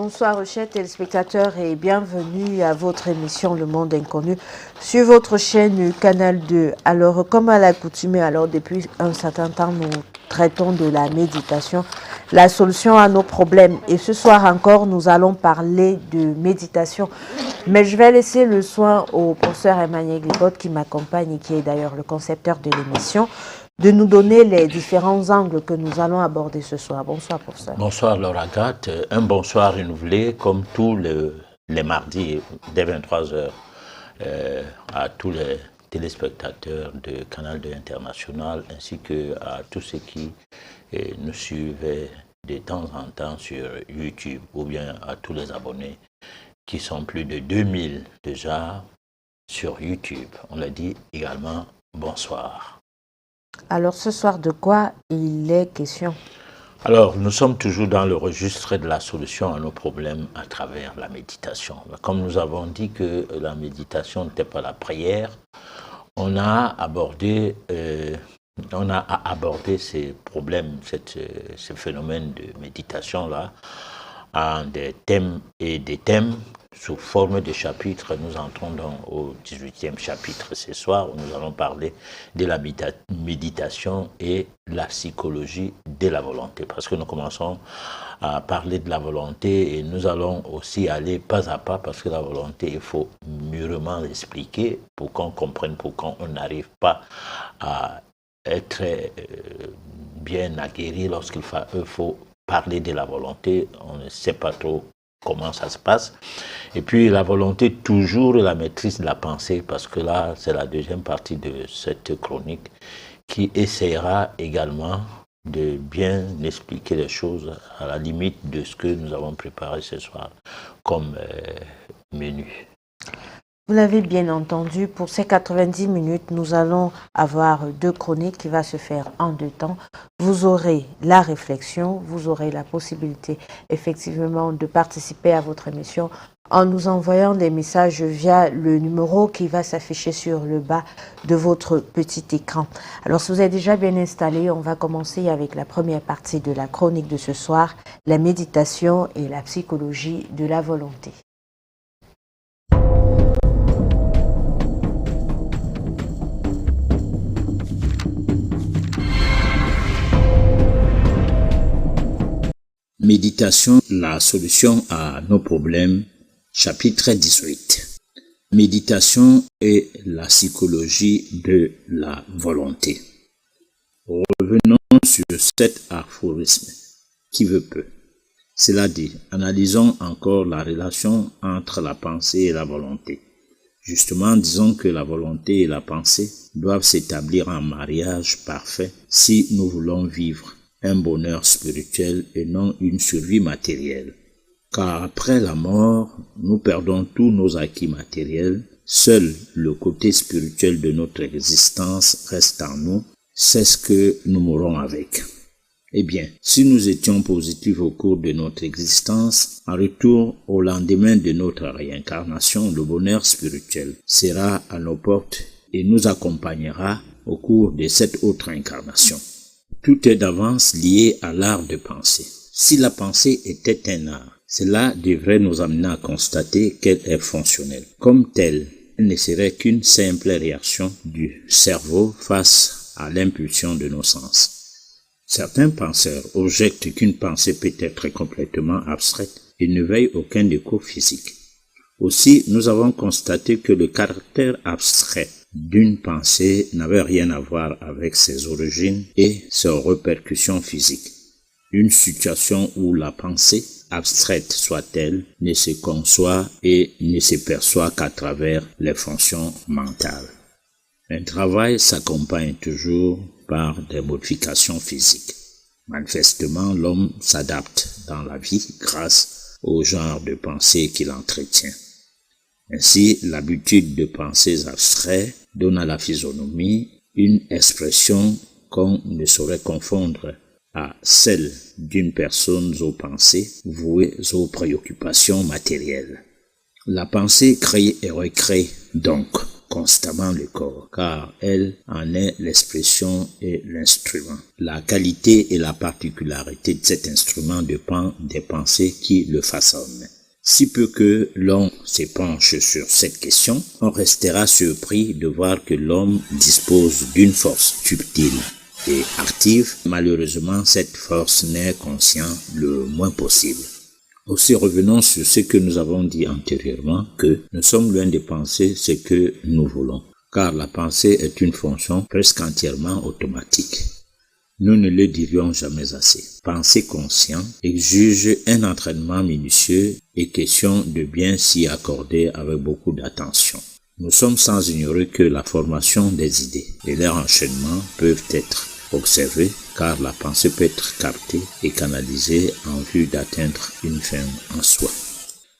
bonsoir chers téléspectateurs et bienvenue à votre émission Le Monde Inconnu sur votre chaîne Canal 2. Alors comme à l'accoutumée, depuis un certain temps nous traitons de la méditation, la solution à nos problèmes. Et ce soir encore nous allons parler de méditation. Mais je vais laisser le soin au professeur Emmanuel Glibotte qui m'accompagne et qui est d'ailleurs le concepteur de l'émission, de nous donner les différents angles que nous allons aborder ce soir. Bonsoir, professeur. Bonsoir, Laura Gatt. Un bonsoir renouvelé, comme tous les mardis, dès 23h, à tous les téléspectateurs de Canal 2 International, ainsi qu'à tous ceux qui nous suivent de temps en temps sur YouTube, ou bien à tous les abonnés, qui sont plus de 2000 déjà sur YouTube. On l'a dit également, bonsoir. Alors ce soir, de quoi il est question? Alors, nous sommes toujours dans le registre de la solution à nos problèmes à travers la méditation. Comme nous avons dit que la méditation n'était pas la prière, on a abordé ces problèmes, ce phénomène de méditation-là, en des thèmes et des thèmes sous forme de chapitres. Nous entrons donc au 18e chapitre ce soir où nous allons parler de la méditation et la psychologie de la volonté. Parce que nous commençons à parler de la volonté et nous allons aussi aller pas à pas parce que la volonté, il faut mûrement l'expliquer pour qu'on comprenne pourquoi on n'arrive pas à être bien aguerri lorsqu'il faut parler de la volonté. On ne sait pas trop comment ça se passe. Et puis la volonté, toujours la maîtrise de la pensée, parce que là, c'est la deuxième partie de cette chronique qui essaiera également de bien expliquer les choses à la limite de ce que nous avons préparé ce soir comme menu. Vous l'avez bien entendu, pour ces 90 minutes, nous allons avoir deux chroniques qui vont se faire en deux temps. Vous aurez la réflexion, vous aurez la possibilité effectivement de participer à votre émission en nous envoyant des messages via le numéro qui va s'afficher sur le bas de votre petit écran. Alors si vous êtes déjà bien installé, on va commencer avec la première partie de la chronique de ce soir, la méditation et la psychologie de la volonté. Méditation, la solution à nos problèmes, chapitre 18. Méditation et la psychologie de la volonté. Revenons sur cet aphorisme qui veut peu. Cela dit, analysons encore la relation entre la pensée et la volonté. Justement, disons que la volonté et la pensée doivent s'établir en mariage parfait si nous voulons vivre un bonheur spirituel et non une survie matérielle. Car après la mort, nous perdons tous nos acquis matériels. Seul le côté spirituel de notre existence reste en nous. C'est ce que nous mourrons avec. Eh bien, si nous étions positifs au cours de notre existence, en retour au lendemain de notre réincarnation, le bonheur spirituel sera à nos portes et nous accompagnera au cours de cette autre incarnation. Tout est d'avance lié à l'art de penser. Si la pensée était un art, cela devrait nous amener à constater qu'elle est fonctionnelle. Comme telle, elle ne serait qu'une simple réaction du cerveau face à l'impulsion de nos sens. Certains penseurs objectent qu'une pensée peut être complètement abstraite et ne veille aucun écho physique. Aussi, nous avons constaté que le caractère abstrait d'une pensée n'avait rien à voir avec ses origines et ses répercussions physiques. Une situation où la pensée, abstraite soit-elle, ne se conçoit et ne se perçoit qu'à travers les fonctions mentales. Un travail s'accompagne toujours par des modifications physiques. Manifestement, l'homme s'adapte dans la vie grâce au genre de pensée qu'il entretient. Ainsi, l'habitude de pensées abstraites donne à la physionomie une expression qu'on ne saurait confondre à celle d'une personne aux pensées vouées aux préoccupations matérielles. La pensée crée et recrée donc. constamment le corps, car elle en est l'expression et l'instrument. La qualité et la particularité de cet instrument dépend des pensées qui le façonnent. Si peu que l'on s'épanche sur cette question, on restera surpris de voir que l'homme dispose d'une force subtile et active. Malheureusement, cette force n'est conscient le moins possible. Aussi, revenons sur ce que nous avons dit antérieurement, que nous sommes loin de penser ce que nous voulons, car la pensée est une fonction presque entièrement automatique. Nous ne le dirions jamais assez. Penser conscient exige un entraînement minutieux et question de bien s'y accorder avec beaucoup d'attention. Nous sommes sans ignorer que la formation des idées et leur enchaînement peuvent être observés, car la pensée peut être captée et canalisée en vue d'atteindre une fin en soi.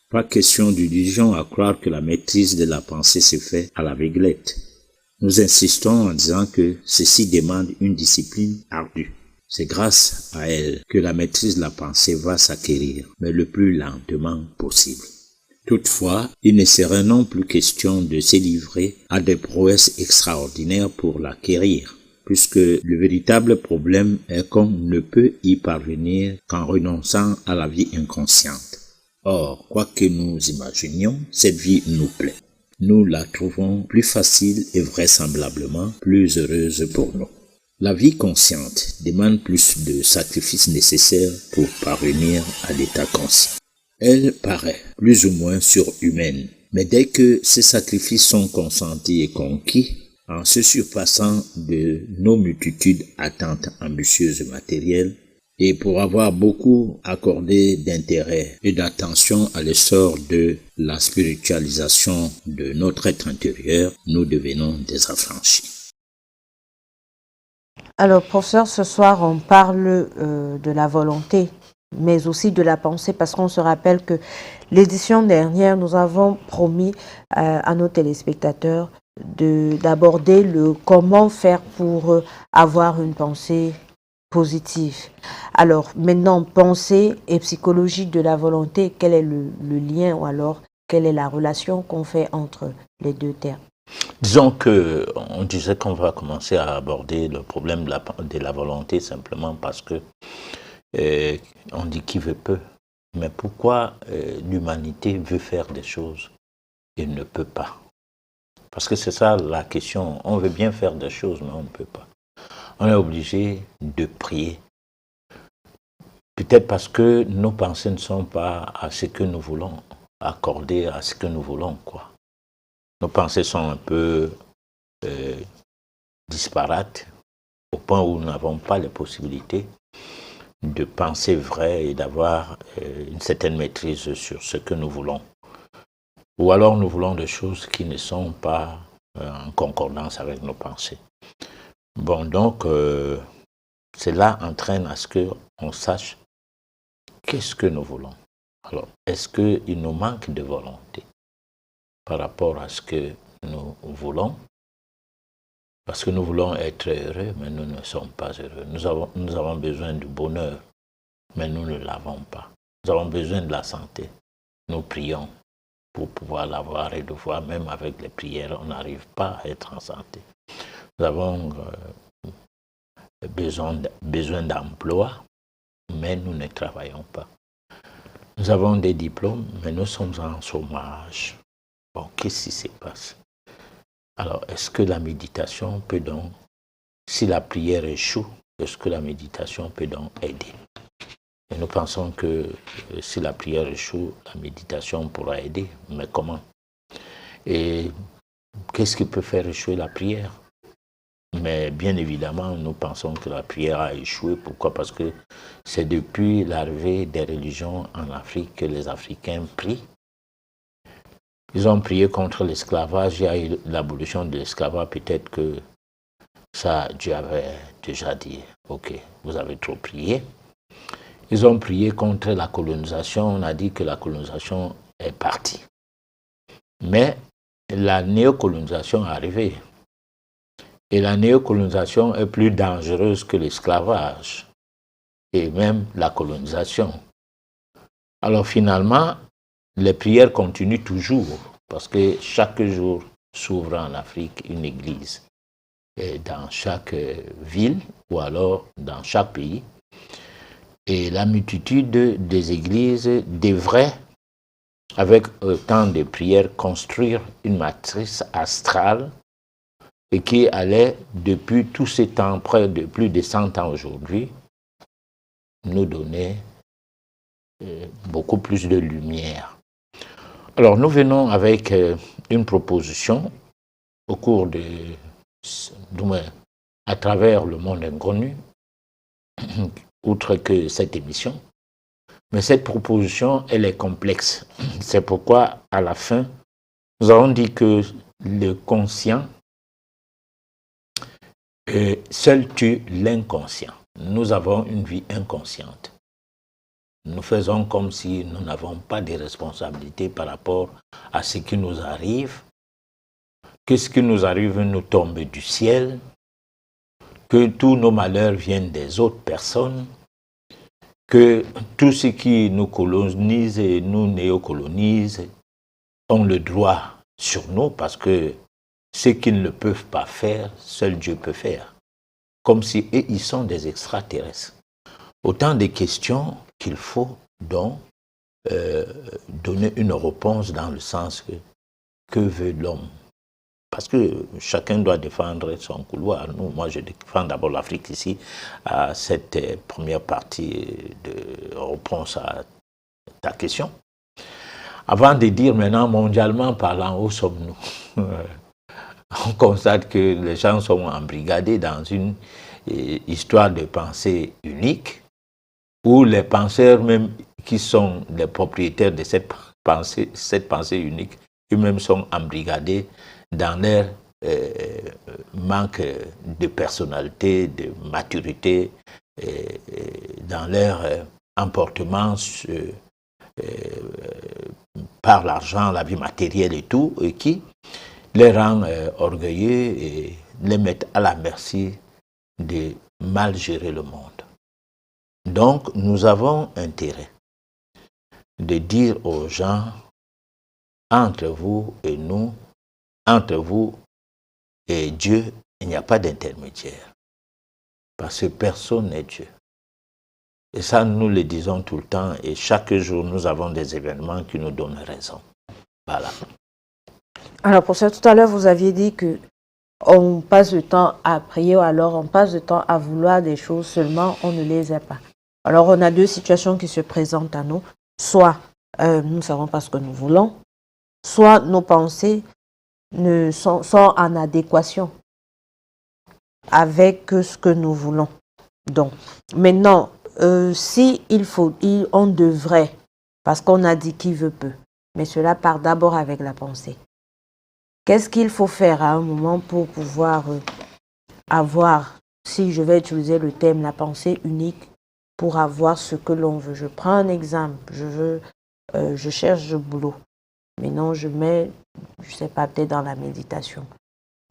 Pas question d'illusion à croire que la maîtrise de la pensée se fait à l'aveuglette. Nous insistons en disant que ceci demande une discipline ardue. C'est grâce à elle que la maîtrise de la pensée va s'acquérir, mais le plus lentement possible. Toutefois, il ne serait non plus question de se livrer à des prouesses extraordinaires pour l'acquérir, puisque le véritable problème est qu'on ne peut y parvenir qu'en renonçant à la vie inconsciente. Or, quoi que nous imaginions, cette vie nous plaît. Nous la trouvons plus facile et vraisemblablement plus heureuse pour nous. La vie consciente demande plus de sacrifices nécessaires pour parvenir à l'état conscient. Elle paraît plus ou moins surhumaine, mais dès que ces sacrifices sont consentis et conquis, en se surpassant de nos multitudes attentes ambitieuses et matérielles, et pour avoir beaucoup accordé d'intérêt et d'attention à l'essor de la spiritualisation de notre être intérieur, nous devenons des affranchis. Alors, professeur, ce soir, on parle de la volonté, mais aussi de la pensée, parce qu'on se rappelle que l'édition dernière, nous avons promis à nos téléspectateurs d'aborder le comment faire pour avoir une pensée positive. Alors, maintenant, pensée et psychologie de la volonté, quel est le lien ou alors quelle est la relation qu'on fait entre les deux termes? Disons que on disait qu'on va commencer à aborder le problème de la volonté simplement parce que on dit qui veut peut. Mais pourquoi l'humanité veut faire des choses et ne peut pas? Parce que c'est ça la question. On veut bien faire des choses, mais on ne peut pas. On est obligé de prier. Peut-être parce que nos pensées ne sont pas à ce que nous voulons, accordées à ce que nous voulons, quoi. Nos pensées sont un peu disparates, au point où nous n'avons pas les possibilités de penser vrai et d'avoir une certaine maîtrise sur ce que nous voulons. Ou alors nous voulons des choses qui ne sont pas en concordance avec nos pensées. Bon, donc, cela entraîne à ce qu'on sache qu'est-ce que nous voulons. Alors, est-ce qu'il nous manque de volonté par rapport à ce que nous voulons? Parce que nous voulons être heureux, mais nous ne sommes pas heureux. Nous avons besoin du bonheur, mais nous ne l'avons pas. Nous avons besoin de la santé. Nous prions pour pouvoir l'avoir et de voir, même avec les prières, on n'arrive pas à être en santé. Nous avons besoin d'emploi, mais nous ne travaillons pas. Nous avons des diplômes, mais nous sommes en chômage. Bon, qu'est-ce qui se passe? Alors, est-ce que la méditation peut donc, si la prière échoue, est-ce que la méditation peut donc aider? Et nous pensons que si la prière échoue, la méditation pourra aider, mais comment? Et qu'est-ce qui peut faire échouer la prière? Mais bien évidemment, nous pensons que la prière a échoué. Pourquoi? Parce que c'est depuis l'arrivée des religions en Afrique que les Africains prient. Ils ont prié contre l'esclavage. Il y a eu l'abolition de l'esclavage. Peut-être que ça, Dieu avait déjà dit, ok, vous avez trop prié. Ils ont prié contre la colonisation. On a dit que la colonisation est partie. Mais la néocolonisation est arrivée. Et la néocolonisation est plus dangereuse que l'esclavage et même la colonisation. Alors finalement, les prières continuent toujours parce que chaque jour s'ouvre en Afrique une église dans chaque ville ou alors dans chaque pays. Et la multitude des églises devrait, avec autant de prières, construire une matrice astrale et qui allait, depuis tous ces temps, près de plus de 100 ans aujourd'hui, nous donner beaucoup plus de lumière. Alors, nous venons avec une proposition au cours à travers le monde inconnu, outre que cette émission. Mais cette proposition, elle est complexe. C'est pourquoi, à la fin, nous avons dit que le conscient seul tue l'inconscient. Nous avons une vie inconsciente. Nous faisons comme si nous n'avons pas de responsabilité par rapport à ce qui nous arrive, que ce qui nous arrive nous tombe du ciel, que tous nos malheurs viennent des autres personnes, que tout ce qui nous colonise et nous néocolonise ont le droit sur nous parce que ce qu'ils ne peuvent pas faire, seul Dieu peut faire. Comme si eux, ils sont des extraterrestres. Autant de questions qu'il faut donc donner une réponse dans le sens que veut l'homme. Parce que chacun doit défendre son couloir. Moi, je défends d'abord l'Afrique ici, à cette première partie de réponse à ta question. Avant de dire maintenant, mondialement parlant, où sommes-nous? On constate que les gens sont embrigadés dans une histoire de pensée unique, où les penseurs même qui sont les propriétaires de cette pensée unique, eux-mêmes sont embrigadés dans leur manque de personnalité, de maturité, dans leur emportement par l'argent, la vie matérielle et tout, et qui les rend orgueilleux et les mettent à la merci de mal gérer le monde. Donc, nous avons intérêt de dire aux gens, entre vous et nous, entre vous et Dieu, il n'y a pas d'intermédiaire. Parce que personne n'est Dieu. Et ça, nous le disons tout le temps, et chaque jour, nous avons des événements qui nous donnent raison. Voilà. Alors, pour ça, tout à l'heure, vous aviez dit que on passe le temps à prier, ou alors on passe le temps à vouloir des choses, seulement on ne les a pas. Alors, on a deux situations qui se présentent à nous. Soit nous ne savons pas ce que nous voulons, soit nos pensées sont en adéquation avec ce que nous voulons. Donc, maintenant, on devrait, parce qu'on a dit qui veut peu, mais cela part d'abord avec la pensée. Qu'est-ce qu'il faut faire à un moment pour pouvoir avoir, si je vais utiliser le thème, la pensée unique, pour avoir ce que l'on veut. Je prends un exemple, je cherche du boulot. Maintenant, je mets, je ne sais pas, peut-être dans la méditation.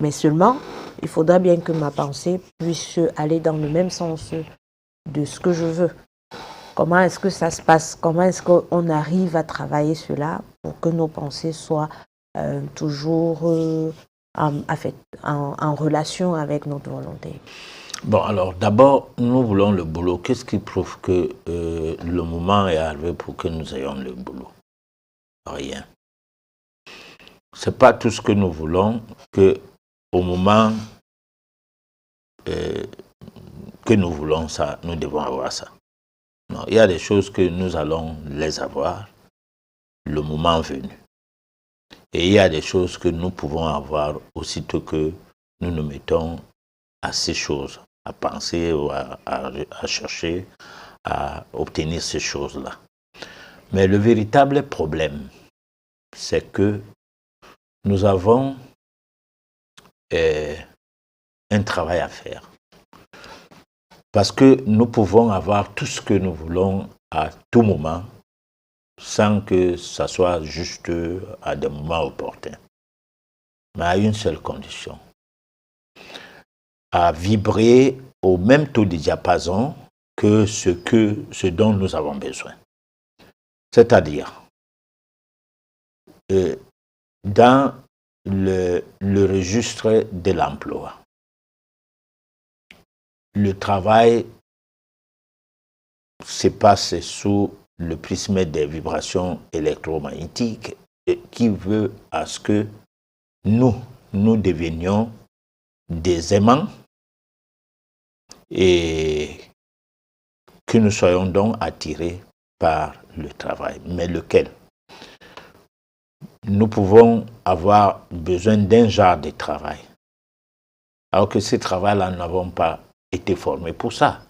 Mais seulement, il faudra bien que ma pensée puisse aller dans le même sens de ce que je veux. Comment est-ce que ça se passe? Comment est-ce qu'on arrive à travailler cela pour que nos pensées soient toujours en relation avec notre volonté? Bon, alors d'abord, nous voulons le boulot. Qu'est-ce qui prouve que le moment est arrivé pour que nous ayons le boulot? Rien. C'est pas tout ce que nous voulons que au moment que nous voulons ça, nous devons avoir ça. Non, il y a des choses que nous allons les avoir le moment venu. Et il y a des choses que nous pouvons avoir aussitôt que nous nous mettons à ces choses, à penser ou à chercher à obtenir ces choses-là. Mais le véritable problème, c'est que nous avons un travail à faire. Parce que nous pouvons avoir tout ce que nous voulons à tout moment, sans que ça soit juste à des moments opportuns. Mais à une seule condition. À vibrer au même taux de diapason que ce dont nous avons besoin. C'est-à-dire, dans le registre de l'emploi. Le travail se passe sous le prisme des vibrations électromagnétiques qui veut à ce que nous devenions des aimants et que nous soyons donc attirés par le travail. Mais lequel? Nous pouvons avoir besoin d'un genre de travail, alors que ce travail-là, nous n'avons pas été formés pour ça.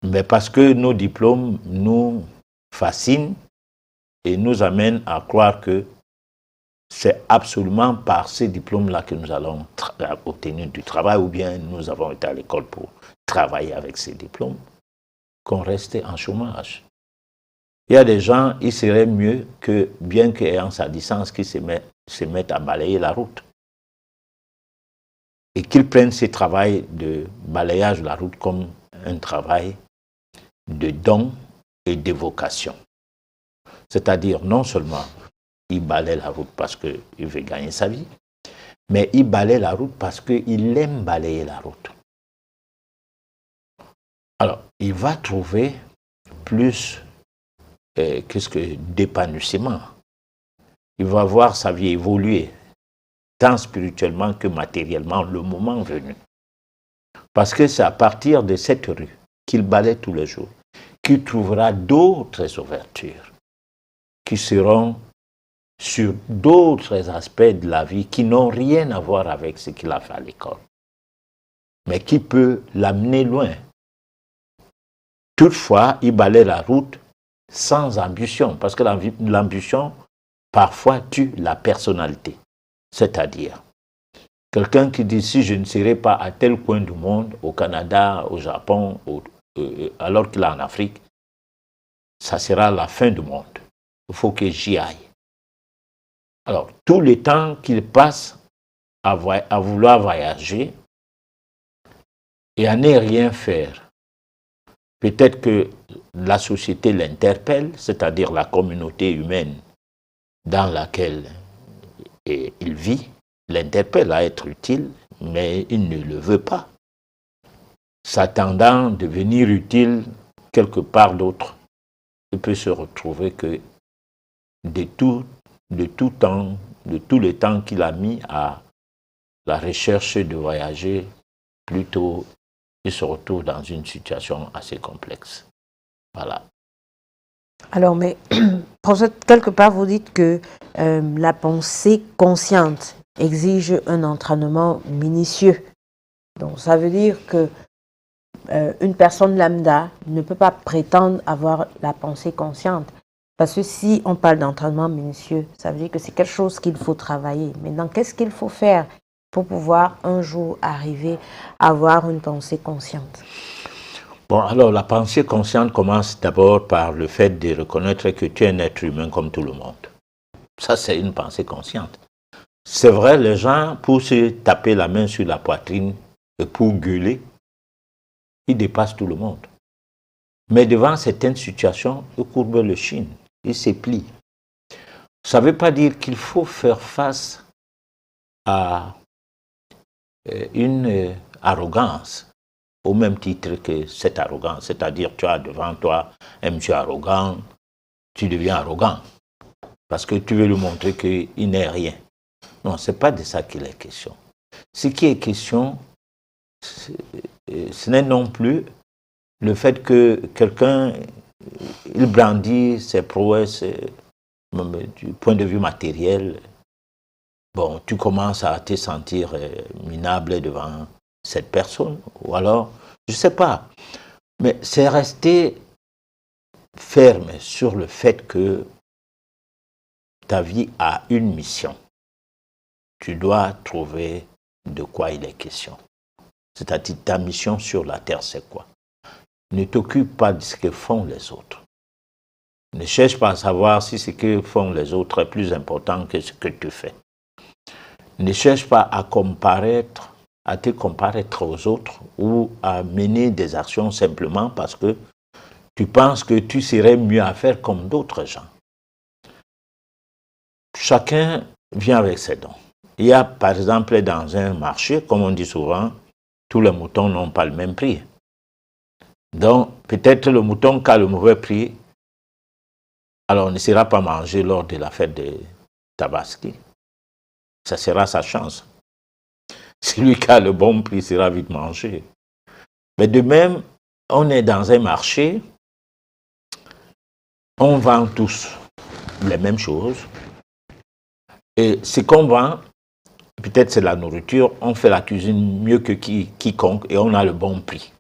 Mais parce que nos diplômes nous fascinent et nous amènent à croire que c'est absolument par ces diplômes-là que nous allons obtenir du travail, ou bien nous avons été à l'école pour travailler avec ces diplômes, qu'on reste en chômage. Il y a des gens, il serait mieux que, bien qu'ayant sa licence, qu'ils se mettent à balayer la route. Et qu'ils prennent ce travail de balayage de la route comme un travail de don et de vocation. C'est-à-dire, non seulement il balaye la route parce qu'il veut gagner sa vie, mais il balaye la route parce qu'il aime balayer la route. Alors, il va trouver plus d'épanouissement. Il va voir sa vie évoluer, tant spirituellement que matériellement, le moment venu. Parce que c'est à partir de cette rue qu'il balaye tous les jours qu'il trouvera d'autres ouvertures qui seront sur d'autres aspects de la vie qui n'ont rien à voir avec ce qu'il a fait à l'école, mais qui peut l'amener loin. Toutefois, il balaye la route sans ambition, parce que l'ambition, parfois, tue la personnalité. C'est-à-dire, quelqu'un qui dit, si je ne serai pas à tel coin du monde, au Canada, au Japon, alors qu'il est en Afrique, ça sera la fin du monde. Il faut que j'y aille. Alors, tout le temps qu'il passe à vouloir voyager et à ne rien faire, peut-être que la société l'interpelle, c'est-à-dire la communauté humaine dans laquelle il vit, l'interpelle à être utile, mais il ne le veut pas. S'attendant à devenir utile quelque part d'autre, il peut se retrouver que de tout le temps qu'il a mis à la recherche de voyager, plutôt il se retrouve dans une situation assez complexe. Voilà. Alors, mais quelque part, vous dites que la pensée consciente exige un entraînement minutieux. Donc, ça veut dire que une personne lambda ne peut pas prétendre avoir la pensée consciente. Parce que si on parle d'entraînement minutieux, ça veut dire que c'est quelque chose qu'il faut travailler. Maintenant, qu'est-ce qu'il faut faire pour pouvoir un jour arriver à avoir une pensée consciente? Bon, alors la pensée consciente commence d'abord par le fait de reconnaître que tu es un être humain comme tout le monde. Ça, c'est une pensée consciente. C'est vrai, les gens, pour se taper la main sur la poitrine et pour gueuler, ils dépassent tout le monde. Mais devant certaines situations, ils courbent le chine, ils se plient. Ça ne veut pas dire qu'il faut faire face à une arrogance, au même titre que cette arrogance. C'est-à-dire, tu as devant toi un monsieur arrogant, tu deviens arrogant, parce que tu veux lui montrer qu'il n'est rien. Non, ce n'est pas de ça qu'il est question. Ce qui est question, ce n'est non plus le fait que quelqu'un, il brandit ses prouesses du point de vue matériel. Bon, tu commences à te sentir minable devant cette personne, ou alors, je ne sais pas, mais c'est rester ferme sur le fait que ta vie a une mission. Tu dois trouver de quoi il est question. C'est-à-dire, ta mission sur la terre, c'est quoi? Ne t'occupe pas de ce que font les autres. Ne cherche pas à savoir si ce que font les autres est plus important que ce que tu fais. Ne cherche pas à te comparaître aux autres ou à mener des actions simplement parce que tu penses que tu serais mieux à faire comme d'autres gens. Chacun vient avec ses dons. Il y a, par exemple, dans un marché, comme on dit souvent, tous les moutons n'ont pas le même prix. Donc, peut-être le mouton qui a le mauvais prix, alors on ne sera pas mangé lors de la fête de Tabaski. Ça sera sa chance. Celui qui a le bon prix sera vite mangé. Mais de même, on est dans un marché, on vend tous les mêmes choses. Et ce qu'on vend, peut-être c'est la nourriture, on fait la cuisine mieux que quiconque et on a le bon prix.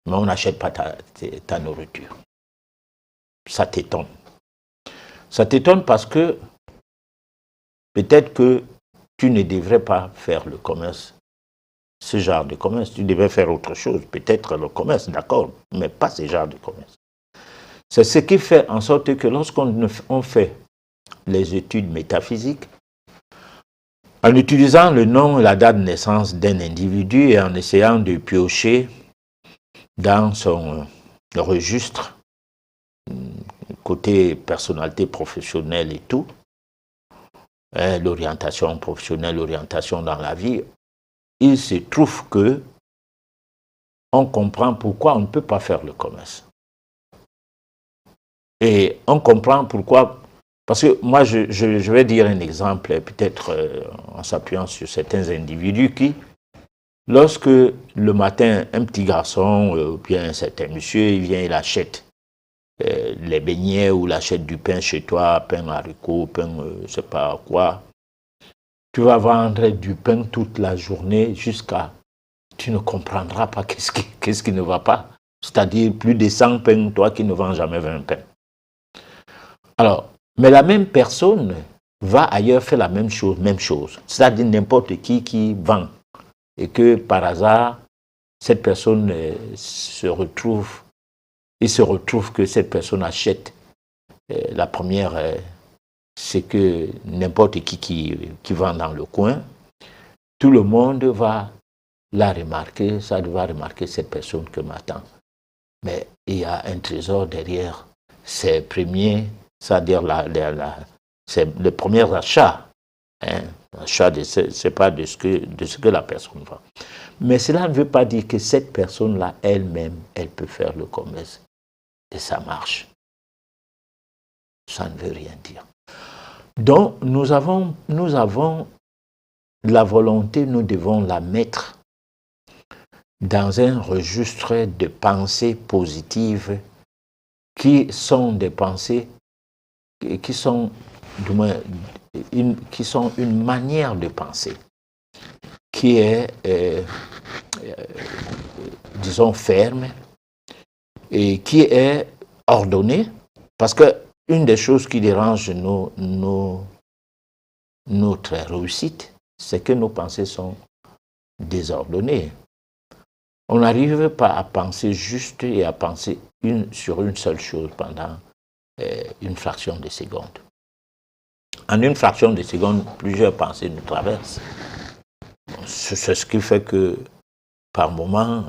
Mais on n'achète pas ta nourriture. Ça t'étonne. Ça t'étonne parce que peut-être que tu ne devrais pas faire le commerce, ce genre de commerce. Tu devrais faire autre chose, peut-être le commerce, d'accord, mais pas ce genre de commerce. C'est ce qui fait en sorte que lorsqu'on fait les études métaphysiques, en utilisant le nom et la date de naissance d'un individu et en essayant de piocher dans son registre, côté personnalité professionnelle et tout, l'orientation professionnelle, l'orientation dans la vie, il se trouve que on comprend pourquoi on ne peut pas faire le commerce. Et on comprend pourquoi, parce que moi je vais dire un exemple, peut-être en s'appuyant sur certains individus qui, lorsque le matin, un petit garçon, ou bien un certain monsieur, il vient, il achète les beignets ou il achète du pain chez toi, pain haricot, pain je ne sais pas quoi, tu vas vendre du pain toute la journée jusqu'à... Tu ne comprendras pas qu'est-ce qui ne va pas. C'est-à-dire plus de 100 pains, toi qui ne vends jamais 20 pains. Alors, mais la même personne va ailleurs faire la même chose. C'est-à-dire n'importe qui vend. Et que par hasard, cette personne il se retrouve que cette personne achète la première, c'est que n'importe qui vend dans le coin, tout le monde va la remarquer, ça va remarquer cette personne que m'attend. Mais il y a un trésor derrière ces premiers, c'est-à-dire c'est les premiers achats. L'achat, ce n'est pas de ce que la personne vend. Mais cela ne veut pas dire que cette personne-là, elle-même, elle peut faire le commerce. Et ça marche. Ça ne veut rien dire. Donc, nous avons la volonté, nous devons la mettre dans un registre de pensées positives qui sont des pensées qui sont, du moins, qui sont une manière de penser qui est, disons, ferme et qui est ordonnée, parce que une des choses qui dérange notre réussite, c'est que nos pensées sont désordonnées. On n'arrive pas à penser juste et à penser sur une seule chose pendant une fraction de seconde. En une fraction de seconde, plusieurs pensées nous traversent. C'est ce qui fait que, par moment,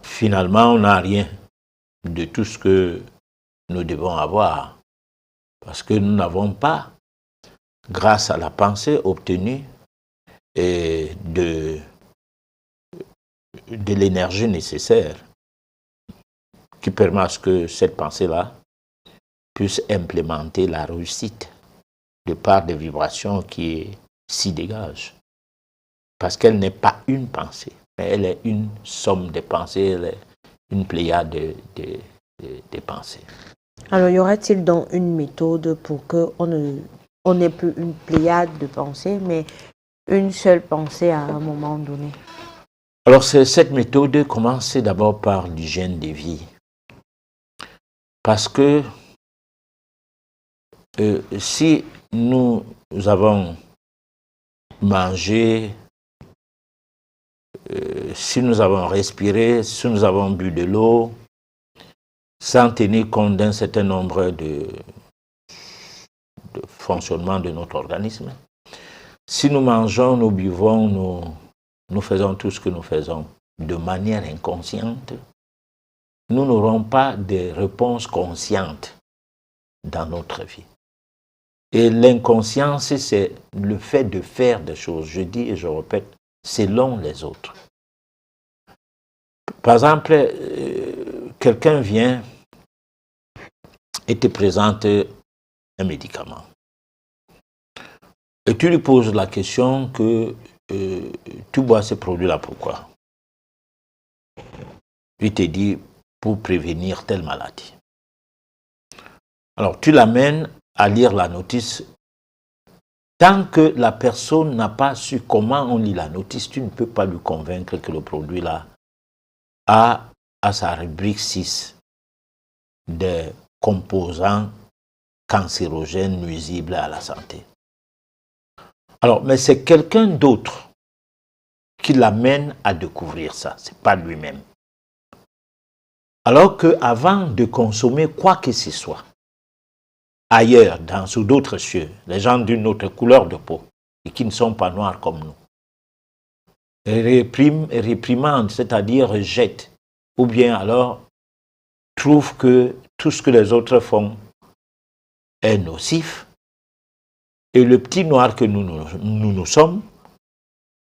finalement, on n'a rien de tout ce que nous devons avoir. Parce que nous n'avons pas, grâce à la pensée, obtenu de l'énergie nécessaire qui permet à ce que cette pensée-là puisse implémenter la réussite de par des vibrations qui s'y dégagent. Parce qu'elle n'est pas une pensée, mais elle est une somme de pensées, elle est une pléiade de pensées. Alors, y aura-t-il donc une méthode pour qu'on n'ait plus une pléiade de pensées, mais une seule pensée à un moment donné? Alors, cette méthode commence d'abord par l'hygiène de vie. Parce que si nous avons mangé, si nous avons respiré, si nous avons bu de l'eau, sans tenir compte d'un certain nombre de fonctionnements de notre organisme, si nous mangeons, nous buvons, nous faisons tout ce que nous faisons de manière inconsciente, nous n'aurons pas de réponses conscientes dans notre vie. Et l'inconscience, c'est le fait de faire des choses, je dis et je répète, selon les autres. Par exemple, quelqu'un vient et te présente un médicament. Et tu lui poses la question que tu bois ce produit-là, pourquoi? Il te dit, pour prévenir telle maladie. Alors, tu l'amènes à lire la notice. Tant que la personne n'a pas su comment on lit la notice, tu ne peux pas lui convaincre que le produit-là a à sa rubrique 6 des composants cancérogènes nuisibles à la santé. Alors, mais c'est quelqu'un d'autre qui l'amène à découvrir ça, ce n'est pas lui-même. Alors qu'avant de consommer quoi que ce soit, ailleurs, sous d'autres cieux, les gens d'une autre couleur de peau, et qui ne sont pas noirs comme nous, réprimandent, c'est-à-dire rejettent, ou bien alors trouvent que tout ce que les autres font est nocif, et le petit noir que nous sommes,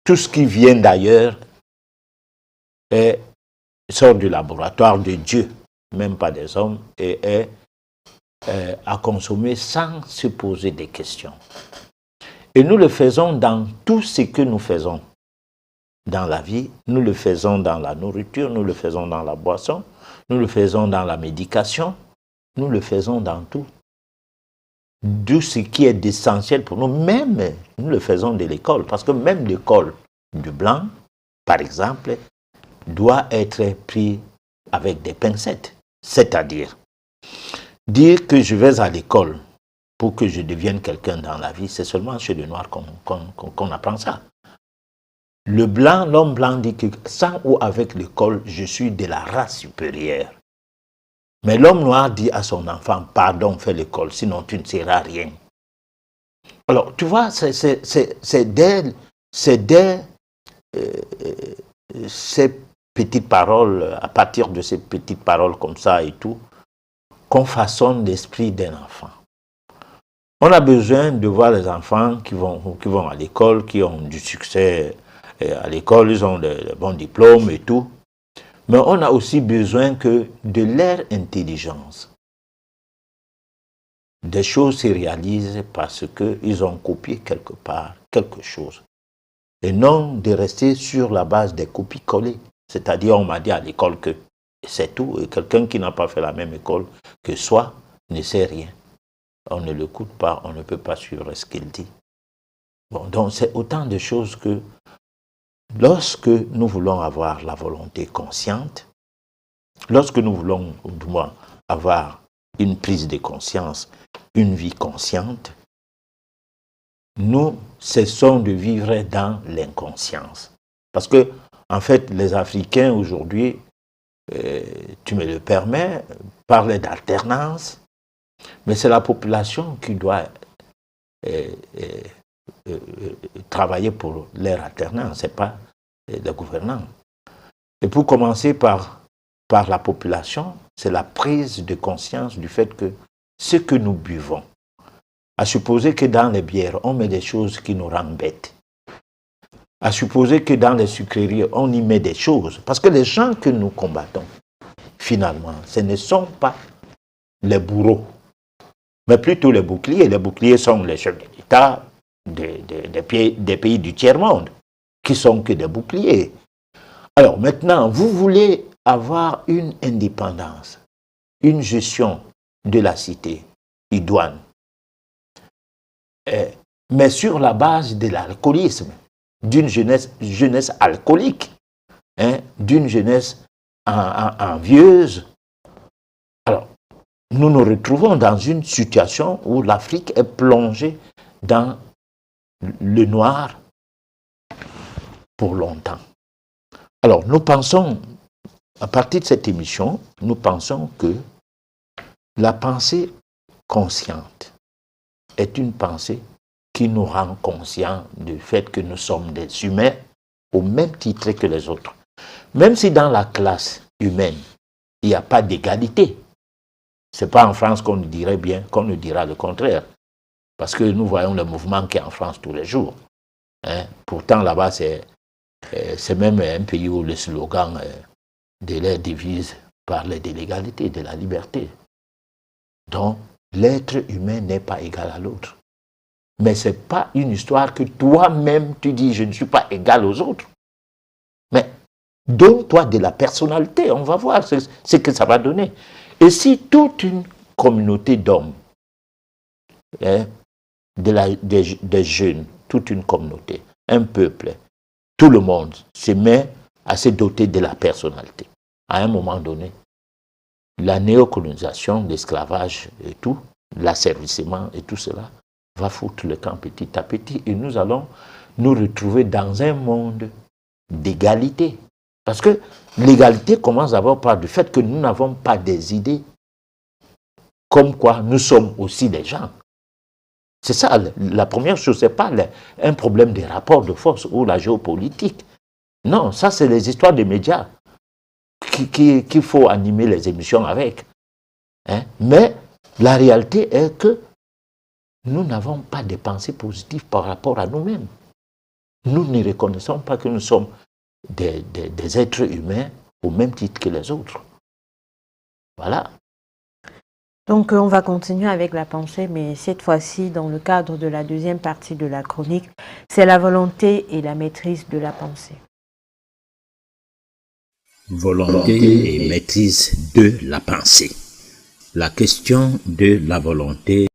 tout ce qui vient d'ailleurs sort du laboratoire de Dieu, même pas des hommes, et est à consommer sans se poser des questions. Et nous le faisons dans tout ce que nous faisons dans la vie, nous le faisons dans la nourriture, nous le faisons dans la boisson, nous le faisons dans la médication, nous le faisons dans tout. Tout ce qui est essentiel pour nous, même nous le faisons de l'école, parce que même l'école du blanc, par exemple, doit être pris avec des pincettes. C'est-à-dire, dire que je vais à l'école pour que je devienne quelqu'un dans la vie, c'est seulement chez le noir qu'on apprend ça. Le blanc, l'homme blanc dit que sans ou avec l'école, je suis de la race supérieure. Mais l'homme noir dit à son enfant, pardon, fais l'école, sinon tu ne seras rien. Alors, tu vois, c'est dès ces petites paroles, à partir de ces petites paroles comme ça et tout, qu'on façonne l'esprit d'un enfant. On a besoin de voir les enfants qui vont à l'école, qui ont du succès à l'école, ils ont de bons diplômes et tout. Mais on a aussi besoin que de leur intelligence, des choses se réalisent parce qu'ils ont copié quelque part quelque chose. Et non de rester sur la base des copies-collées. C'est-à-dire, on m'a dit à l'école que c'est tout. Et quelqu'un qui n'a pas fait la même école que soi ne sait rien. On ne l'écoute pas, on ne peut pas suivre ce qu'il dit. Bon, donc c'est autant de choses que lorsque nous voulons avoir la volonté consciente, lorsque nous voulons du moins avoir une prise de conscience, une vie consciente, nous cessons de vivre dans l'inconscience. Parce que, en fait, les Africains aujourd'hui, tu me le permets, parlent d'alternance, mais c'est la population qui doit travailler pour leur alternance, ce n'est pas les gouvernants. Et pour commencer par la population, c'est la prise de conscience du fait que ce que nous buvons, à supposer que dans les bières, on met des choses qui nous rendent bêtes, à supposer que dans les sucreries, on y met des choses, parce que les gens que nous combattons, finalement, ce ne sont pas les bourreaux, mais plutôt les boucliers. Les boucliers sont les chefs d'État des pays du tiers-monde, qui sont que des boucliers. Alors maintenant, vous voulez avoir une indépendance, une gestion de la cité idoine, mais sur la base de l'alcoolisme, d'une jeunesse alcoolique, d'une jeunesse envieuse. Alors, nous nous retrouvons dans une situation où l'Afrique est plongée dans le noir pour longtemps. Alors, nous pensons, à partir de cette émission, nous pensons que la pensée consciente est une pensée qui nous rend conscients du fait que nous sommes des humains au même titre que les autres. Même si dans la classe humaine, il n'y a pas d'égalité. Ce n'est pas en France qu'on nous dirait bien, qu'on nous dira le contraire. Parce que nous voyons le mouvement qui est en France tous les jours. Hein. Pourtant, là-bas, c'est même un pays où le slogan de leur devise parlait de l'égalité, de la liberté. Donc, l'être humain n'est pas égal à l'autre. Mais ce n'est pas une histoire que toi-même tu dis « je ne suis pas égal aux autres ». Mais donne-toi de la personnalité, on va voir ce que ça va donner. Et si toute une communauté d'hommes, hein, des jeunes, toute une communauté, un peuple, tout le monde se met à se doter de la personnalité, à un moment donné, la néocolonisation, l'esclavage et tout, l'asservissement et tout cela, va foutre le camp petit à petit et nous allons nous retrouver dans un monde d'égalité. Parce que l'égalité commence d'abord par le fait que nous n'avons pas des idées comme quoi nous sommes aussi des gens. C'est ça, la première chose, ce n'est pas un problème des rapports de force ou la géopolitique. Non, ça c'est les histoires des médias qu'il faut animer les émissions avec. Hein? Mais la réalité est que nous n'avons pas de pensées positives par rapport à nous-mêmes. Nous ne reconnaissons pas que nous sommes des êtres humains au même titre que les autres. Voilà. Donc, on va continuer avec la pensée, mais cette fois-ci, dans le cadre de la deuxième partie de la chronique, c'est la volonté et la maîtrise de la pensée. Volonté et maîtrise de la pensée. La question de la volonté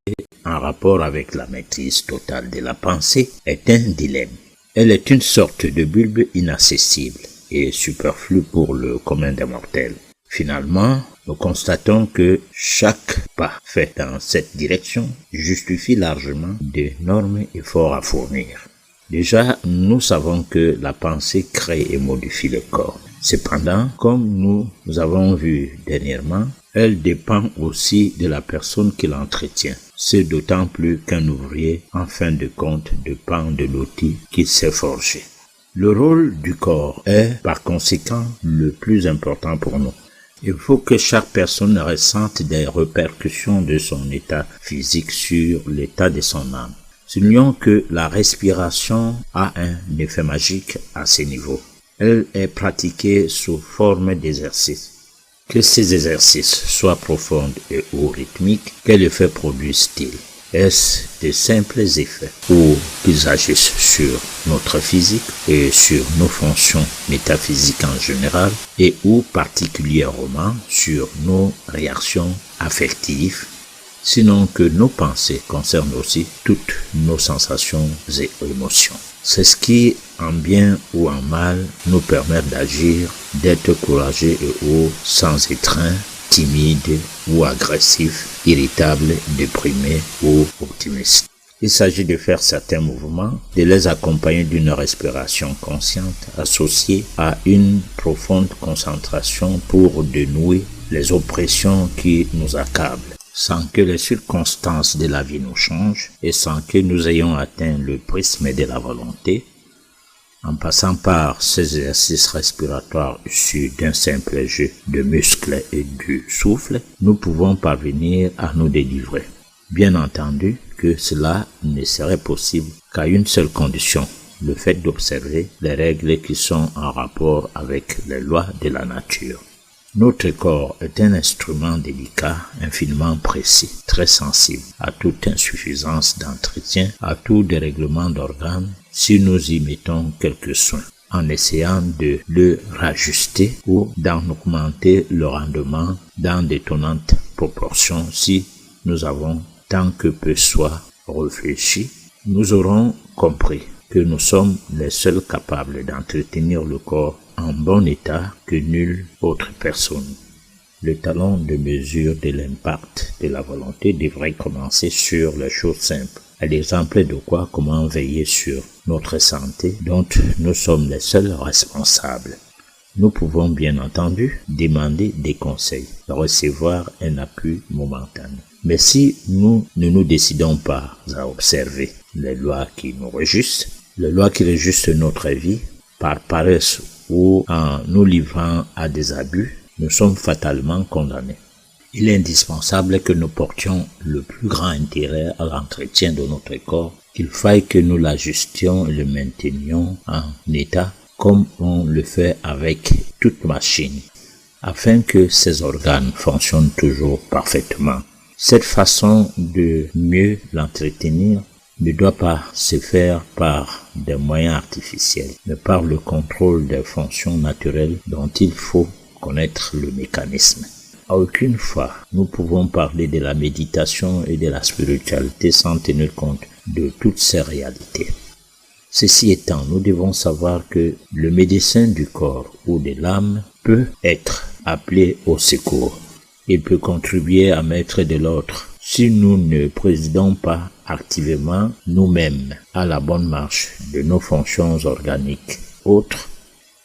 en rapport avec la maîtrise totale de la pensée est un dilemme. Elle est une sorte de bulbe inaccessible et superflue pour le commun des mortels. Finalement, nous constatons que chaque pas fait dans cette direction justifie largement d'énormes efforts à fournir. Déjà, nous savons que la pensée crée et modifie le corps. Cependant, comme nous avons vu dernièrement, elle dépend aussi de la personne qui l'entretient. C'est d'autant plus qu'un ouvrier, en fin de compte, dépend de l'outil qu'il s'est forgé. Le rôle du corps est, par conséquent, le plus important pour nous. Il faut que chaque personne ressente des répercussions de son état physique sur l'état de son âme. Soulignons que la respiration a un effet magique à ce niveau. Elle est pratiquée sous forme d'exercice. Que ces exercices soient profonds et ou rythmiques, quel effet produisent-ils? Est-ce de simples effets ou qu'ils agissent sur notre physique et sur nos fonctions métaphysiques en général et ou particulièrement sur nos réactions affectives, sinon que nos pensées concernent aussi toutes nos sensations et émotions. C'est ce qui, en bien ou en mal, nous permet d'agir, d'être courageux et ou sans étreint, timide ou agressif, irritable, déprimé ou optimiste. Il s'agit de faire certains mouvements, de les accompagner d'une respiration consciente associée à une profonde concentration pour dénouer les oppressions qui nous accablent, sans que les circonstances de la vie nous changent et sans que nous ayons atteint le prisme de la volonté. En passant par ces exercices respiratoires issus d'un simple jeu de muscles et du souffle, nous pouvons parvenir à nous délivrer. Bien entendu que cela ne serait possible qu'à une seule condition, le fait d'observer les règles qui sont en rapport avec les lois de la nature. Notre corps est un instrument délicat, infiniment précis, très sensible à toute insuffisance d'entretien, à tout dérèglement d'organes, si nous y mettons quelques soins, en essayant de le rajuster ou d'en augmenter le rendement dans d'étonnantes proportions. Si nous avons tant que peu soit réfléchi, nous aurons compris que nous sommes les seuls capables d'entretenir le corps en bon état que nulle autre personne. Le talon de mesure de l'impact de la volonté devrait commencer sur les choses simples, à l'exemple de quoi comment veiller sur notre santé dont nous sommes les seuls responsables. Nous pouvons bien entendu demander des conseils, recevoir un appui momentané. Mais si nous ne nous décidons pas à observer les lois qui nous régissent, les lois qui régissent notre vie, par paresse ou en nous livrant à des abus, nous sommes fatalement condamnés. Il est indispensable que nous portions le plus grand intérêt à l'entretien de notre corps, qu'il faille que nous l'ajustions et le maintenions en état comme on le fait avec toute machine, afin que ces organes fonctionnent toujours parfaitement. Cette façon de mieux l'entretenir ne doit pas se faire par des moyens artificiels, mais par le contrôle des fonctions naturelles dont il faut connaître le mécanisme. À aucune fois, nous pouvons parler de la méditation et de la spiritualité sans tenir compte de toutes ces réalités. Ceci étant, nous devons savoir que le médecin du corps ou de l'âme peut être appelé au secours. Il peut contribuer à mettre de l'ordre si nous ne présidons pas activement nous-mêmes à la bonne marche de nos fonctions organiques autres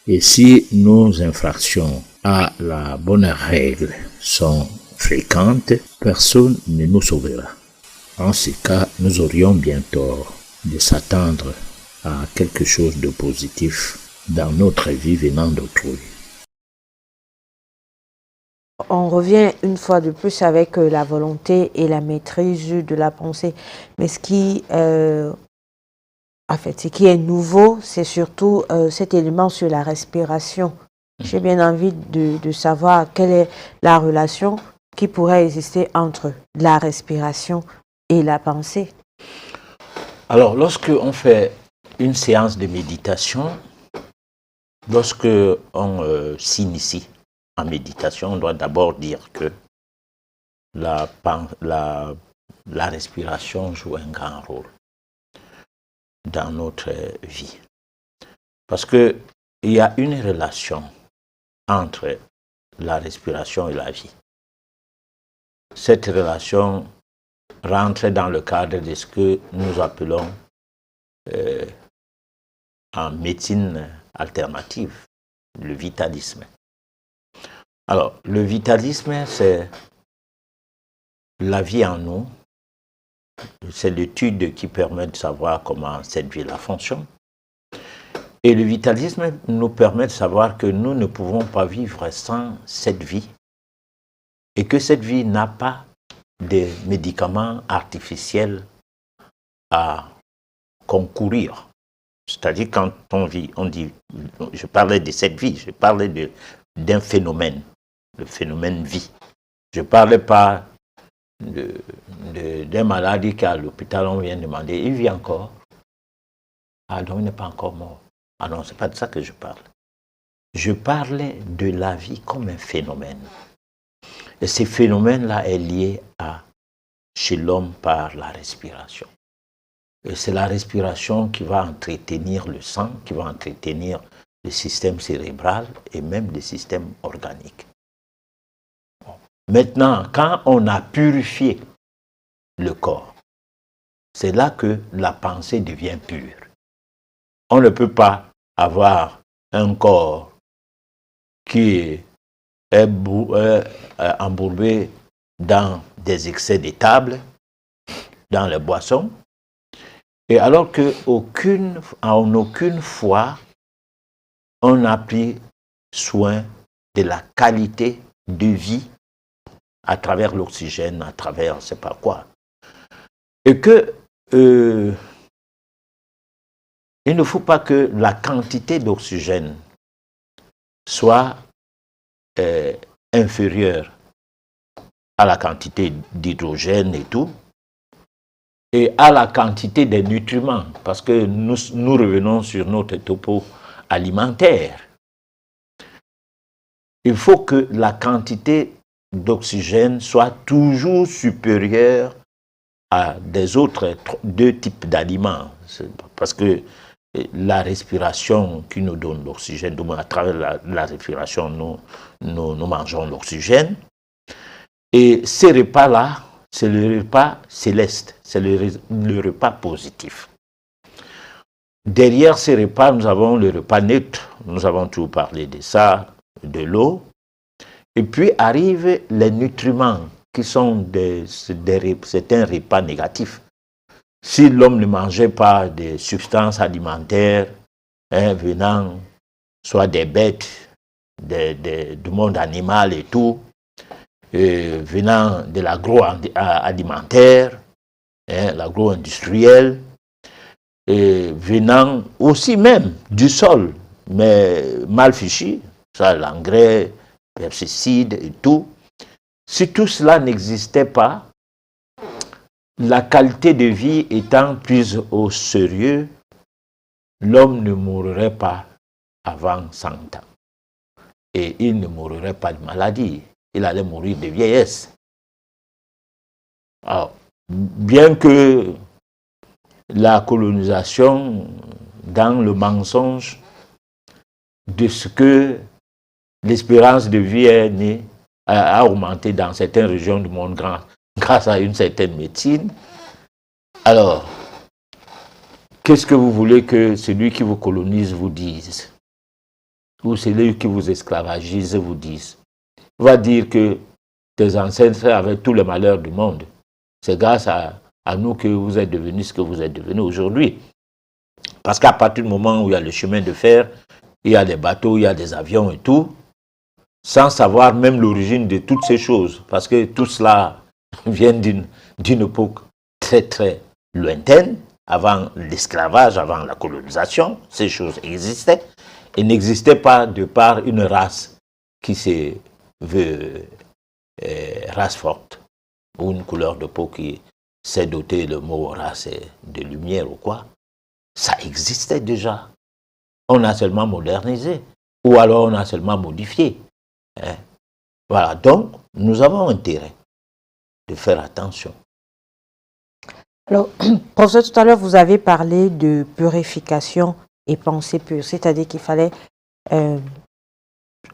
et si nos infractions à la bonne règle sont fréquentes, personne ne nous sauvera. En ce cas, nous aurions bien tort de s'attendre à quelque chose de positif dans notre vie venant d'autrui. On revient une fois de plus avec la volonté et la maîtrise de la pensée. Mais ce qui est nouveau, c'est surtout cet élément sur la respiration. J'ai bien envie de savoir quelle est la relation qui pourrait exister entre la respiration et la pensée. Alors, lorsque on fait une séance de méditation, lorsque on s'initie en méditation, on doit d'abord dire que la respiration joue un grand rôle dans notre vie. Parce qu'il y a une relation entre la respiration et la vie. Cette relation rentre dans le cadre de ce que nous appelons en médecine alternative le vitalisme. Alors, le vitalisme, c'est la vie en nous. C'est l'étude qui permet de savoir comment cette vie-là fonctionne. Et le vitalisme nous permet de savoir que nous ne pouvons pas vivre sans cette vie et que cette vie n'a pas de médicaments artificiels à concourir. C'est-à-dire quand on vit, on dit, je parlais de cette vie, je parlais d'un phénomène, le phénomène vie. Je ne parlais pas d'un malade qui est à l'hôpital, on vient demander, il vit encore? Ah non, il n'est pas encore mort. Ah non, ce n'est pas de ça que je parle. Je parlais de la vie comme un phénomène. Et ce phénomène-là est lié chez l'homme par la respiration. Et c'est la respiration qui va entretenir le sang, qui va entretenir le système cérébral et même le système organique. Maintenant, quand on a purifié le corps, c'est là que la pensée devient pure. On ne peut pas avoir un corps qui est embourbé dans des excès de table, dans les boissons, et alors qu'en aucune fois, on n'a pris soin de la qualité de vie à travers l'oxygène, à travers je ne sais pas quoi. Et que il ne faut pas que la quantité d'oxygène soit inférieure à la quantité d'hydrogène et tout, et à la quantité des nutriments, parce que nous revenons sur notre topo alimentaire. Il faut que la quantité d'oxygène soit toujours supérieure à des autres deux types d'aliments. Parce que la respiration qui nous donne l'oxygène, à travers la respiration, nous mangeons l'oxygène. Et ces repas-là, c'est le repas céleste, c'est le repas positif. Derrière ces repas, nous avons le repas neutre, nous avons toujours parlé de ça, de l'eau. Et puis arrivent les nutriments qui sont certains repas négatifs. Si l'homme ne mangeait pas des substances alimentaires venant soit des bêtes, du monde animal et tout, venant de l'agroalimentaire, l'agro-industriel, venant aussi même du sol, mais mal fichu, ça, l'engrais, pesticides et tout. Si tout cela n'existait pas, la qualité de vie étant prise au sérieux, l'homme ne mourrait pas avant 100 ans. Et il ne mourrait pas de maladie. Il allait mourir de vieillesse. Alors, bien que la colonisation, dans le mensonge de ce que l'espérance de vie a augmenté dans certaines régions du monde grâce à une certaine médecine. Alors, qu'est-ce que vous voulez que celui qui vous colonise vous dise? Ou celui qui vous esclavagise vous dise? Il va dire que tes ancêtres avaient tous les malheurs du monde. C'est grâce à nous que vous êtes devenus ce que vous êtes devenus aujourd'hui. Parce qu'à partir du moment où il y a le chemin de fer, il y a des bateaux, il y a des avions et tout, sans savoir même l'origine de toutes ces choses, parce que tout cela vient d'une époque très très lointaine, avant l'esclavage, avant la colonisation, ces choses existaient, et n'existaient pas de par une race qui se veut race forte, ou une couleur de peau qui s'est dotée, le mot race de lumière ou quoi. Ça existait déjà. On a seulement modernisé, ou alors on a seulement modifié. Voilà, donc nous avons intérêt de faire attention. Alors, professeur, tout à l'heure, vous avez parlé de purification et pensée pure, c'est-à-dire qu'il fallait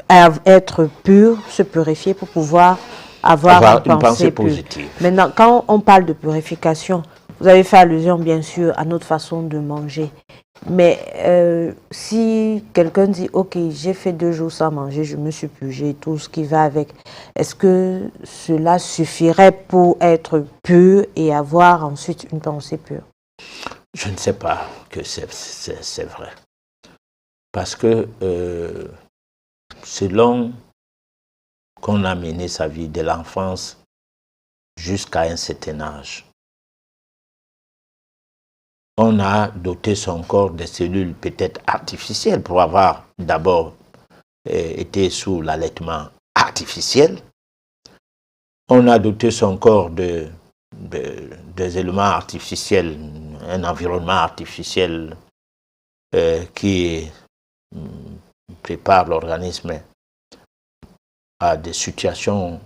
être pur, se purifier pour pouvoir avoir une pensée positive. Maintenant, quand on parle de purification, vous avez fait allusion bien sûr à notre façon de manger. Mais si quelqu'un dit, ok, j'ai fait 2 jours sans manger, je me suis purgé, tout ce qui va avec, est-ce que cela suffirait pour être pur et avoir ensuite une pensée pure? Je ne sais pas que c'est vrai. Parce que selon qu'on a mené sa vie de l'enfance jusqu'à un certain âge, on a doté son corps de cellules peut-être artificielles pour avoir d'abord été sous l'allaitement artificiel. On a doté son corps des éléments artificiels, un environnement artificiel qui prépare l'organisme à des situations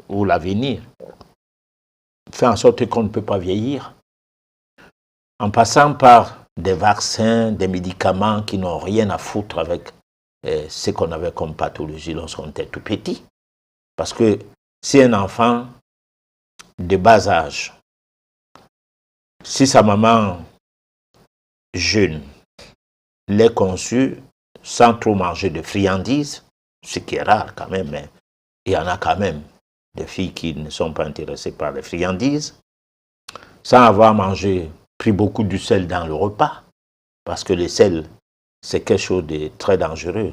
où l'avenir fait en sorte qu'on ne peut pas vieillir, en passant par des vaccins, des médicaments qui n'ont rien à foutre avec ce qu'on avait comme pathologie lorsqu'on était tout petit. Parce que si un enfant de bas âge, si sa maman jeune l'est conçue sans trop manger de friandises, ce qui est rare quand même, mais il y en a quand même des filles qui ne sont pas intéressées par les friandises, sans avoir pris beaucoup du sel dans le repas, parce que le sel, c'est quelque chose de très dangereux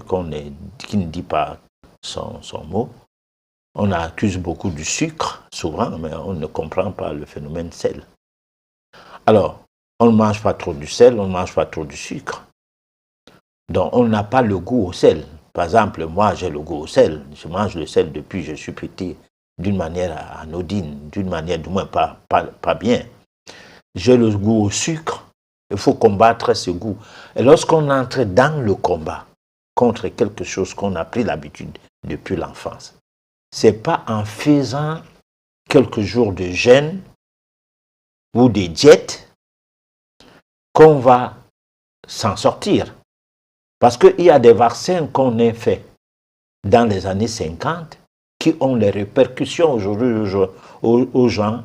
qui ne dit pas son mot. On accuse beaucoup du sucre, souvent, mais on ne comprend pas le phénomène sel. Alors, on ne mange pas trop du sel, on ne mange pas trop du sucre. Donc, on n'a pas le goût au sel. Par exemple, moi, j'ai le goût au sel. Je mange le sel depuis que je suis petit, d'une manière anodine, d'une manière du moins pas bien. J'ai le goût au sucre. Il faut combattre ce goût. Et lorsqu'on entre dans le combat contre quelque chose qu'on a pris l'habitude depuis l'enfance, ce n'est pas en faisant quelques jours de jeûne ou de diète qu'on va s'en sortir. Parce qu'il y a des vaccins qu'on a fait dans les années 50 qui ont les répercussions aujourd'hui aux gens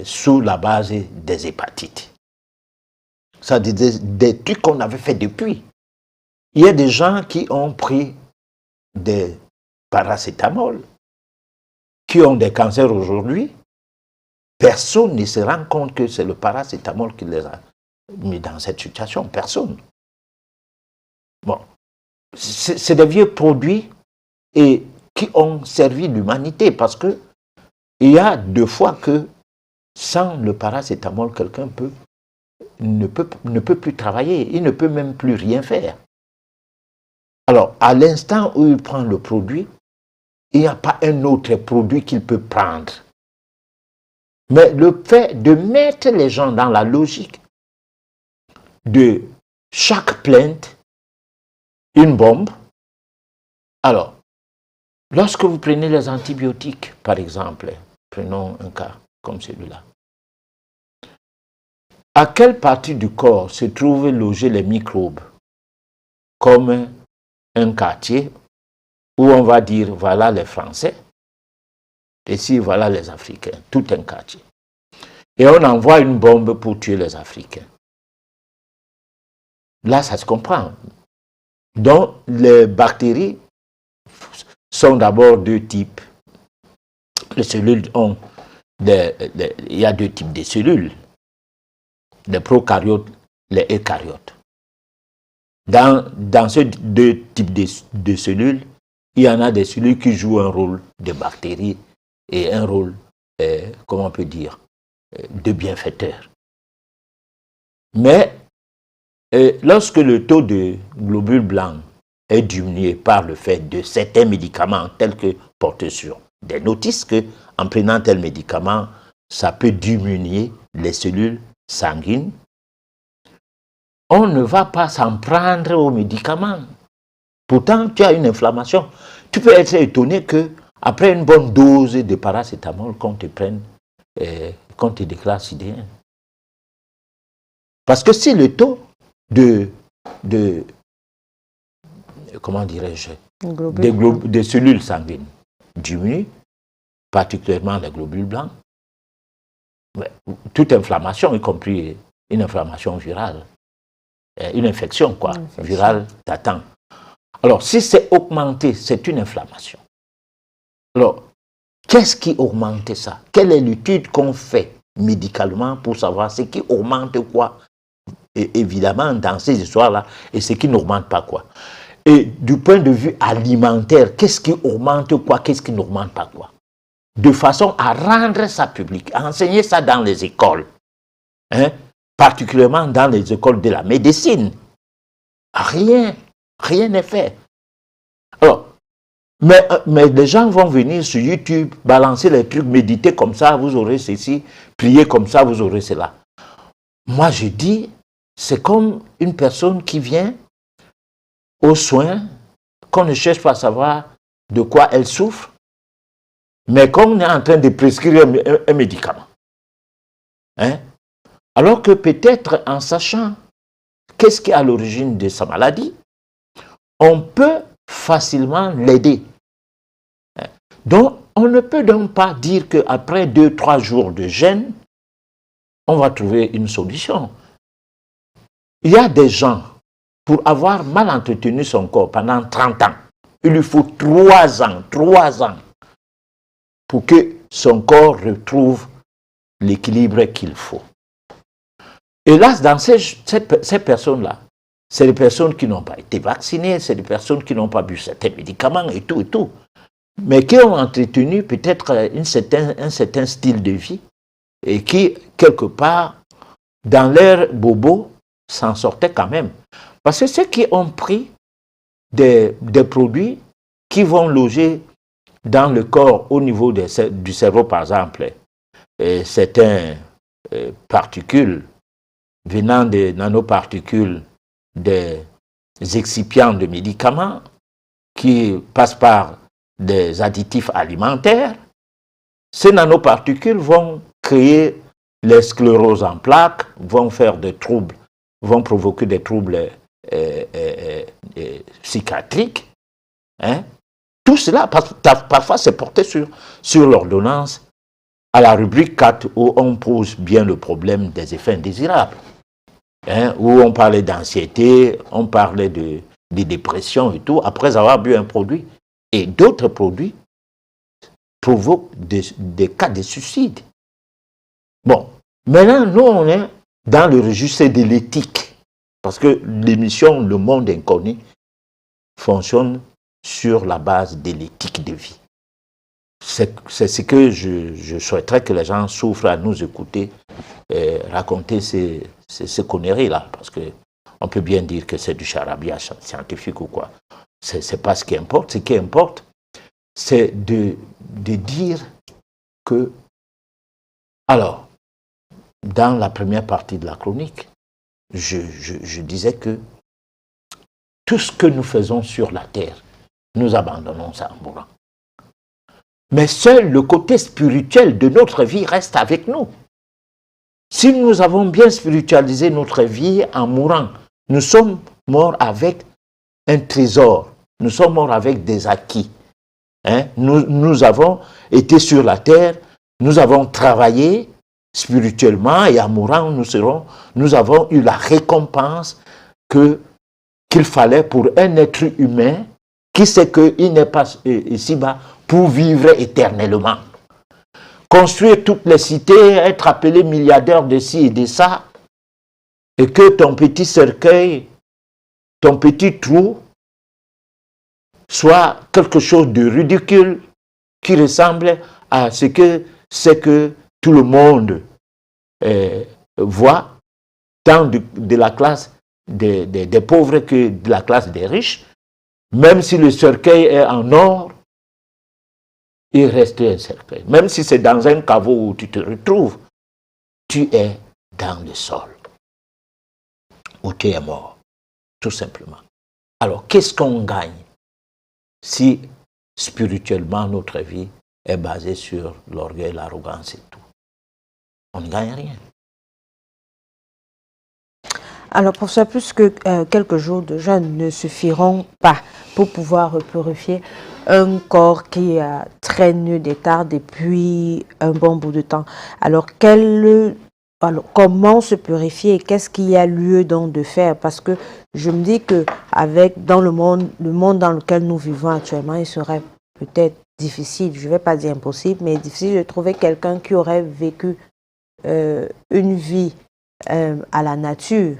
sous la base des hépatites. Ça des trucs qu'on avait fait depuis. Il y a des gens qui ont pris des paracétamol, qui ont des cancers aujourd'hui. Personne ne se rend compte que c'est le paracétamol qui les a mis dans cette situation. Personne. Bon, c'est des vieux produits et qui ont servi l'humanité, parce que il y a 2 fois que sans le paracétamol, quelqu'un ne peut plus travailler, il ne peut même plus rien faire. Alors, à l'instant où il prend le produit, il n'y a pas un autre produit qu'il peut prendre. Mais le fait de mettre les gens dans la logique de chaque plainte, une bombe. Alors, lorsque vous prenez les antibiotiques, par exemple, prenons un cas comme celui-là, à quelle partie du corps se trouvent logés les microbes? Comme un quartier où on va dire, voilà les Français, et ici, voilà les Africains, tout un quartier. Et on envoie une bombe pour tuer les Africains. Là, ça se comprend. Donc, les bactéries sont d'abord 2 types. Les cellules ont, il y a 2 types de cellules. Les prokaryotes, les eucaryotes. Dans ces 2 types de cellules, il y en a des cellules qui jouent un rôle de bactéries et un rôle, comment on peut dire, de bienfaiteur. Mais lorsque le taux de globules blancs est diminué par le fait de certains médicaments tels que portés sur des notices qu'en prenant tel médicament, ça peut diminuer les cellules sanguines, on ne va pas s'en prendre aux médicaments. Pourtant, tu as une inflammation. Tu peux être étonné qu'après une bonne dose de paracétamol, qu'on te prenne, qu'on te déclare sidéen. Parce que si le taux comment dirais-je, des cellules sanguines diminue, particulièrement les globules blancs, toute inflammation, y compris une inflammation virale, une infection virale t'attend. Alors, si c'est augmenté, c'est une inflammation. Alors, qu'est-ce qui augmente ça? Quelle est l'étude qu'on fait médicalement pour savoir ce qui augmente quoi? Et évidemment, dans ces histoires-là, et ce qui n'augmente pas quoi. Et du point de vue alimentaire, qu'est-ce qui augmente quoi? Qu'est-ce qui n'augmente pas quoi? De façon à rendre ça public, à enseigner ça dans les écoles, particulièrement dans les écoles de la médecine. Rien n'est fait. Alors, mais les gens vont venir sur YouTube, balancer les trucs, méditer comme ça, vous aurez ceci, prier comme ça, vous aurez cela. Moi, je dis, c'est comme une personne qui vient aux soins, qu'on ne cherche pas à savoir de quoi elle souffre, mais qu'on est en train de prescrire un médicament. Alors que peut-être en sachant qu'est-ce qui est à l'origine de sa maladie, on peut facilement l'aider. Donc, on ne peut donc pas dire qu'après 2-3 jours de jeûne, on va trouver une solution. Il y a des gens, pour avoir mal entretenu son corps pendant 30 ans, il lui faut 3 ans pour que son corps retrouve l'équilibre qu'il faut. Hélas, dans ces personnes-là, c'est des personnes qui n'ont pas été vaccinées, c'est des personnes qui n'ont pas bu certains médicaments et tout, mais qui ont entretenu peut-être un certain style de vie et qui, quelque part, dans leur bobo, s'en sortaient quand même. Parce que ceux qui ont pris des produits qui vont loger dans le corps au niveau du cerveau, par exemple, certaines particules venant des nanoparticules des excipients de médicaments qui passent par des additifs alimentaires, ces nanoparticules vont créer les scléroses en plaques, vont faire des troubles, vont provoquer des troubles psychiatriques. Tout cela, parfois, c'est porté sur l'ordonnance à la rubrique 4 où on pose bien le problème des effets indésirables. Où on parlait d'anxiété, on parlait de dépression et tout, après avoir bu un produit. Et d'autres produits provoquent des cas de suicide. Bon, maintenant, nous, on est dans le registre de l'éthique. Parce que l'émission Le Monde Inconnu fonctionne sur la base de l'éthique de vie. C'est ce que je souhaiterais que les gens souffrent à nous écouter raconter ces conneries-là, parce qu'on peut bien dire que c'est du charabia scientifique ou quoi. C'est pas ce qui importe. Ce qui importe, c'est de dire que, alors, dans la première partie de la chronique, je disais que tout ce que nous faisons sur la terre, nous abandonnons ça en mourant. Mais seul le côté spirituel de notre vie reste avec nous. Si nous avons bien spiritualisé notre vie en mourant, nous sommes morts avec un trésor, nous sommes morts avec des acquis. Hein? Nous avons été sur la terre, nous avons travaillé spirituellement et en mourant, nous avons eu la récompense qu'il fallait pour un être humain qui sait qu'il n'est pas ici-bas pour vivre éternellement. Construire toutes les cités, être appelé milliardaire de ci et de ça, et que ton petit cercueil, ton petit trou, soit quelque chose de ridicule qui ressemble à ce que tout le monde voit, tant de la classe des pauvres que de la classe des riches. Même si le cercueil est en or, il reste un cercueil. Même si c'est dans un caveau où tu te retrouves, tu es dans le sol, où tu es mort, tout simplement. Alors, qu'est-ce qu'on gagne si spirituellement notre vie est basée sur l'orgueil, l'arrogance et tout? On ne gagne rien. Alors pour ça, plus que quelques jours de jeûne ne suffiront pas pour pouvoir purifier un corps qui traîne des tares depuis un bon bout de temps. Alors, comment se purifier et qu'est-ce qu'il y a lieu donc de faire? Parce que je me dis que dans le monde dans lequel nous vivons actuellement, il serait peut-être difficile, je ne vais pas dire impossible, mais difficile de trouver quelqu'un qui aurait vécu une vie à la nature.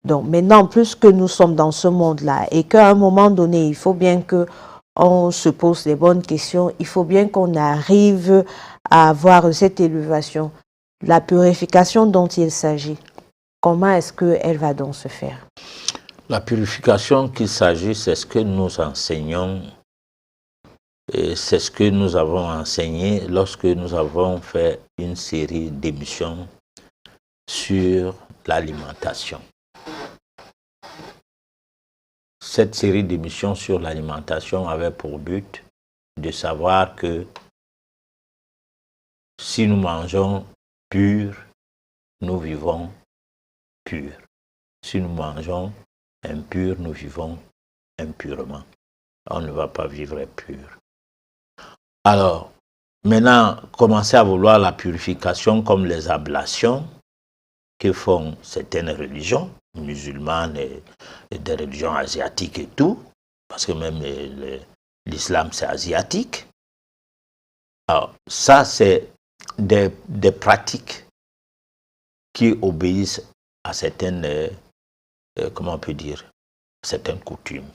Donc maintenant, plus que nous sommes dans ce monde-là et qu'à un moment donné, il faut bien qu'on se pose les bonnes questions, il faut bien qu'on arrive à avoir cette élévation, la purification dont il s'agit. Comment est-ce qu'elle va donc se faire? La purification qu'il s'agit, c'est ce que nous enseignons et c'est ce que nous avons enseigné lorsque nous avons fait une série d'émissions sur l'alimentation. Cette série d'émissions sur l'alimentation avait pour but de savoir que si nous mangeons pur, nous vivons pur. Si nous mangeons impur, nous vivons impurement. On ne va pas vivre pur. Alors, maintenant, commencer à vouloir la purification comme les ablations que font certaines religions, musulmanes et des religions asiatiques et tout, parce que même l'islam c'est asiatique. Alors, ça c'est des pratiques qui obéissent à certaines, comment on peut dire, certaines coutumes.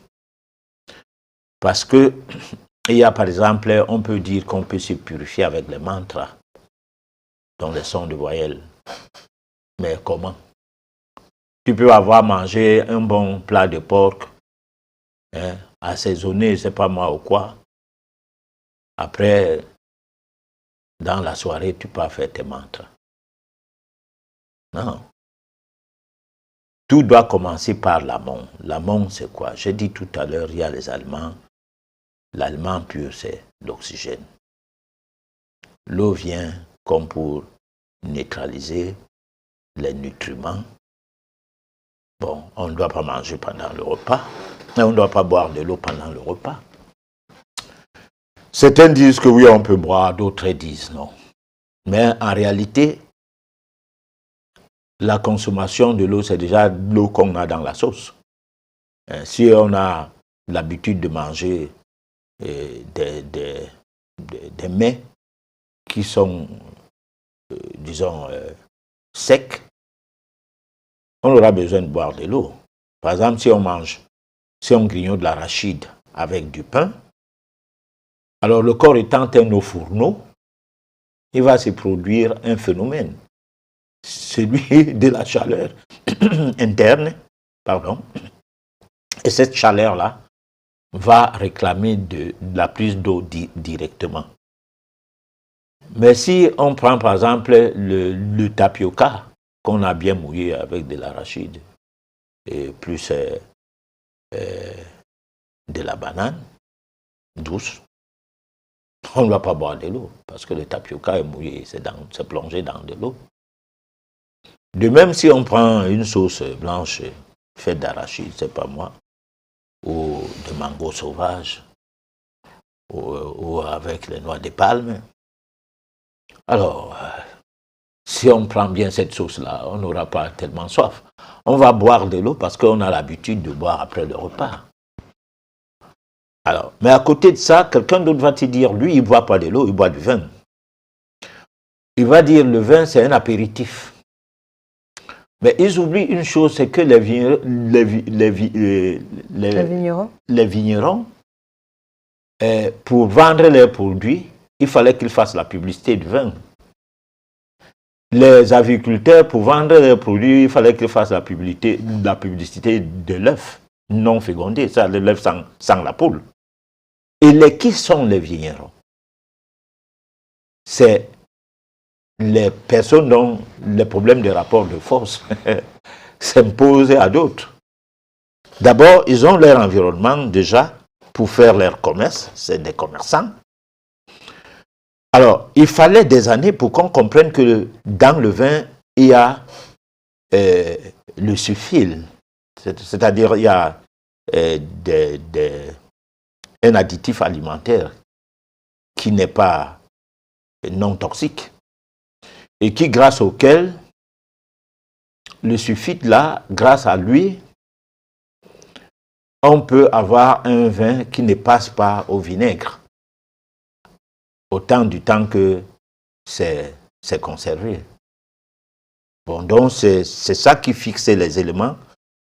Parce que, il y a par exemple, on peut dire qu'on peut se purifier avec les mantras, dont les sons de voyelles. Mais comment? Tu peux avoir mangé un bon plat de porc, assaisonné, je ne sais pas moi ou quoi. Après, dans la soirée, tu peux faire tes mantras. Non. Tout doit commencer par l'amont. L'amont, c'est quoi? J'ai dit tout à l'heure, il y a les aliments. L'aliment pur, c'est l'oxygène. L'eau vient comme pour neutraliser les nutriments. Bon, on ne doit pas manger pendant le repas, et on ne doit pas boire de l'eau pendant le repas. Certains disent que oui, on peut boire, d'autres disent non. Mais en réalité, la consommation de l'eau, c'est déjà l'eau qu'on a dans la sauce. Si on a l'habitude de manger des mets qui sont, disons, secs, on aura besoin de boire de l'eau. Par exemple, si on grignote de l'arachide avec du pain. Alors le corps étant un eau fourneau, il va se produire un phénomène, celui de la chaleur interne, pardon. Et cette chaleur-là va réclamer de la prise d'eau directement. Mais si on prend par exemple le tapioca, qu'on a bien mouillé avec de l'arachide, et plus de la banane douce, on ne va pas boire de l'eau, parce que le tapioca est mouillé, c'est plongé dans de l'eau. De même, si on prend une sauce blanche faite d'arachide, c'est pas moi, ou de mango sauvage, ou avec les noix de palme, alors, si on prend bien cette sauce-là, on n'aura pas tellement soif. On va boire de l'eau parce qu'on a l'habitude de boire après le repas. Alors, mais à côté de ça, quelqu'un d'autre va te dire, lui, il ne boit pas de l'eau, il boit du vin. Il va dire, le vin, c'est un apéritif. Mais ils oublient une chose, c'est que les vignerons, pour vendre leurs produits, il fallait qu'ils fassent la publicité du vin. Les agriculteurs, pour vendre leurs produits, il fallait qu'ils fassent la publicité de l'œuf non fécondé, ça, l'œuf sans la poule. Et qui sont les vignerons? C'est les personnes dont les problèmes de rapport de force s'imposent à d'autres. D'abord, ils ont leur environnement déjà pour faire leur commerce, c'est des commerçants. Alors, il fallait des années pour qu'on comprenne que dans le vin, il y a le sulfyle, c'est-à-dire il y a un additif alimentaire qui n'est pas non toxique et qui, grâce auquel, le sulfite là, grâce à lui, on peut avoir un vin qui ne passe pas au vinaigre, autant du temps que c'est conservé. Bon, donc c'est ça qui fixe les éléments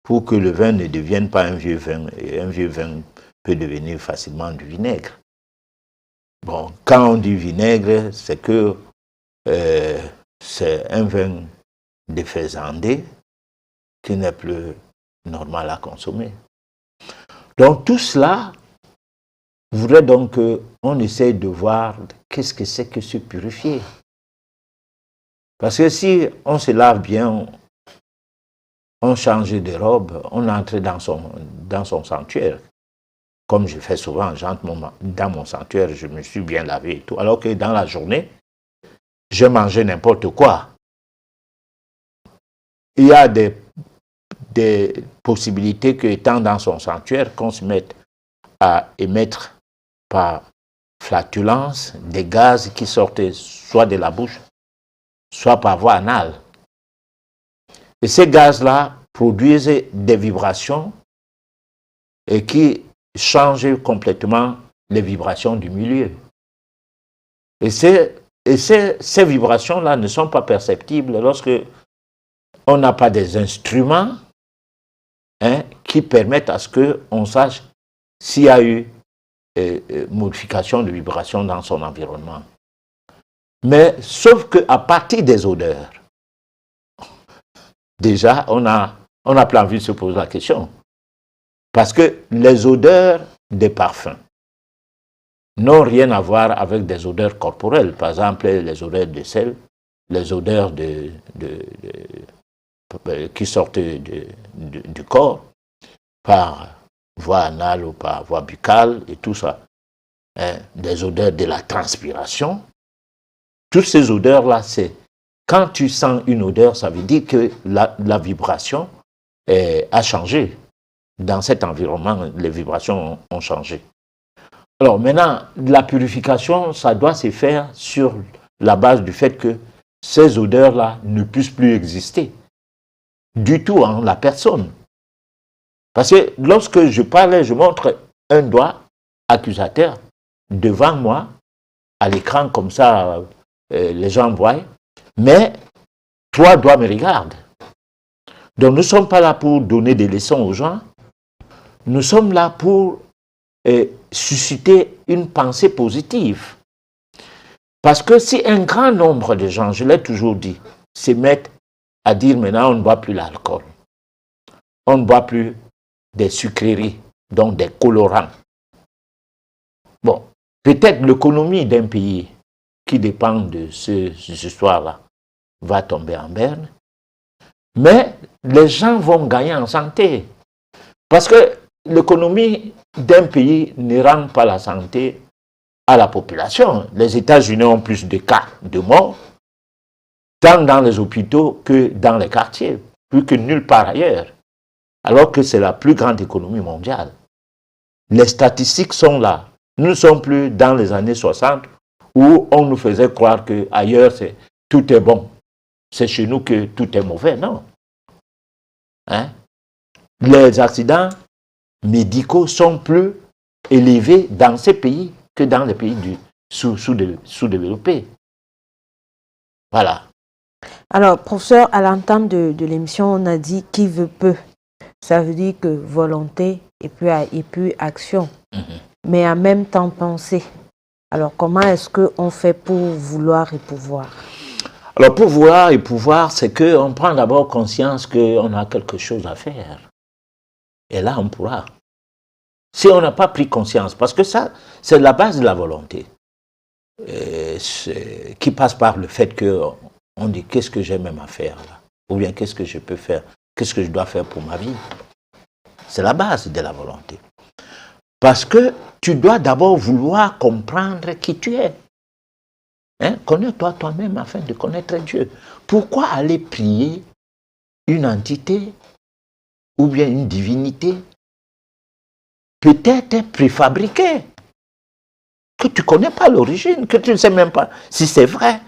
pour que le vin ne devienne pas un vieux vin. Et un vieux vin peut devenir facilement du vinaigre. Bon, quand on dit vinaigre, c'est que c'est un vin défaisandé qui n'est plus normal à consommer. Donc tout cela voudrait donc qu'on essaye de voir qu'est-ce que c'est que se purifier. Parce que si on se lave bien, on change de robe, on entre dans son sanctuaire. Comme je fais souvent, j'entre dans mon sanctuaire, je me suis bien lavé et tout. Alors que dans la journée, je mangeais n'importe quoi. Il y a des possibilités que, étant dans son sanctuaire, qu'on se mette à émettre par flatulence des gaz qui sortaient soit de la bouche, soit par voie anale. Et ces gaz-là produisent des vibrations et qui changent complètement les vibrations du milieu. Et ces vibrations-là ne sont pas perceptibles lorsque on n'a pas des instruments qui permettent à ce qu'on sache s'il y a eu modification de vibration dans son environnement. Mais sauf qu'à partir des odeurs, déjà, on n'a plus envie de se poser la question. Parce que les odeurs des parfums n'ont rien à voir avec des odeurs corporelles. Par exemple, les odeurs de sel, les odeurs qui sortent du corps par voie anale ou par voie buccale et tout ça. Des odeurs de la transpiration. Toutes ces odeurs-là, c'est quand tu sens une odeur, ça veut dire que la vibration a changé. Dans cet environnement, les vibrations ont changé. Alors maintenant, la purification, ça doit se faire sur la base du fait que ces odeurs-là ne puissent plus exister du tout en la personne. Parce que lorsque je parle, je montre un doigt accusateur devant moi, à l'écran comme ça, les gens voient, mais 3 doigts me regardent. Donc nous ne sommes pas là pour donner des leçons aux gens, nous sommes là pour susciter une pensée positive. Parce que si un grand nombre de gens, je l'ai toujours dit, se mettent à dire maintenant on ne boit plus l'alcool, on ne boit plus des sucreries, donc des colorants. Bon, peut-être l'économie d'un pays qui dépend de ce soir-là va tomber en berne, mais les gens vont gagner en santé. Parce que l'économie d'un pays ne rend pas la santé à la population. Les États-Unis ont plus de cas de morts, tant dans les hôpitaux que dans les quartiers, plus que nulle part ailleurs, alors que c'est la plus grande économie mondiale. Les statistiques sont là. Nous ne sommes plus dans les années 60 où on nous faisait croire qu'ailleurs tout est bon. C'est chez nous que tout est mauvais, non. Hein? Les accidents médicaux sont plus élevés dans ces pays que dans les pays sous-développés. Voilà. Alors, professeur, à l'entame de l'émission, on a dit qui veut peut. Ça veut dire que volonté et puis action. Mais en même temps penser. Alors, comment est-ce qu'on fait pour vouloir et pouvoir? Alors, pour vouloir et pouvoir, c'est qu'on prend d'abord conscience qu'on a quelque chose à faire. Et là, on pourra. Si on n'a pas pris conscience, parce que ça, c'est la base de la volonté, qui passe par le fait qu'on dit qu'est-ce que j'ai même à faire là, ou bien qu'est-ce que je peux faire, qu'est-ce que je dois faire pour ma vie. C'est la base de la volonté. Parce que tu dois d'abord vouloir comprendre qui tu es. Hein? Connais-toi toi-même afin de connaître Dieu. Pourquoi aller prier une entité ou bien une divinité peut-être préfabriquée, que tu ne connais pas l'origine, que tu ne sais même pas si c'est vrai,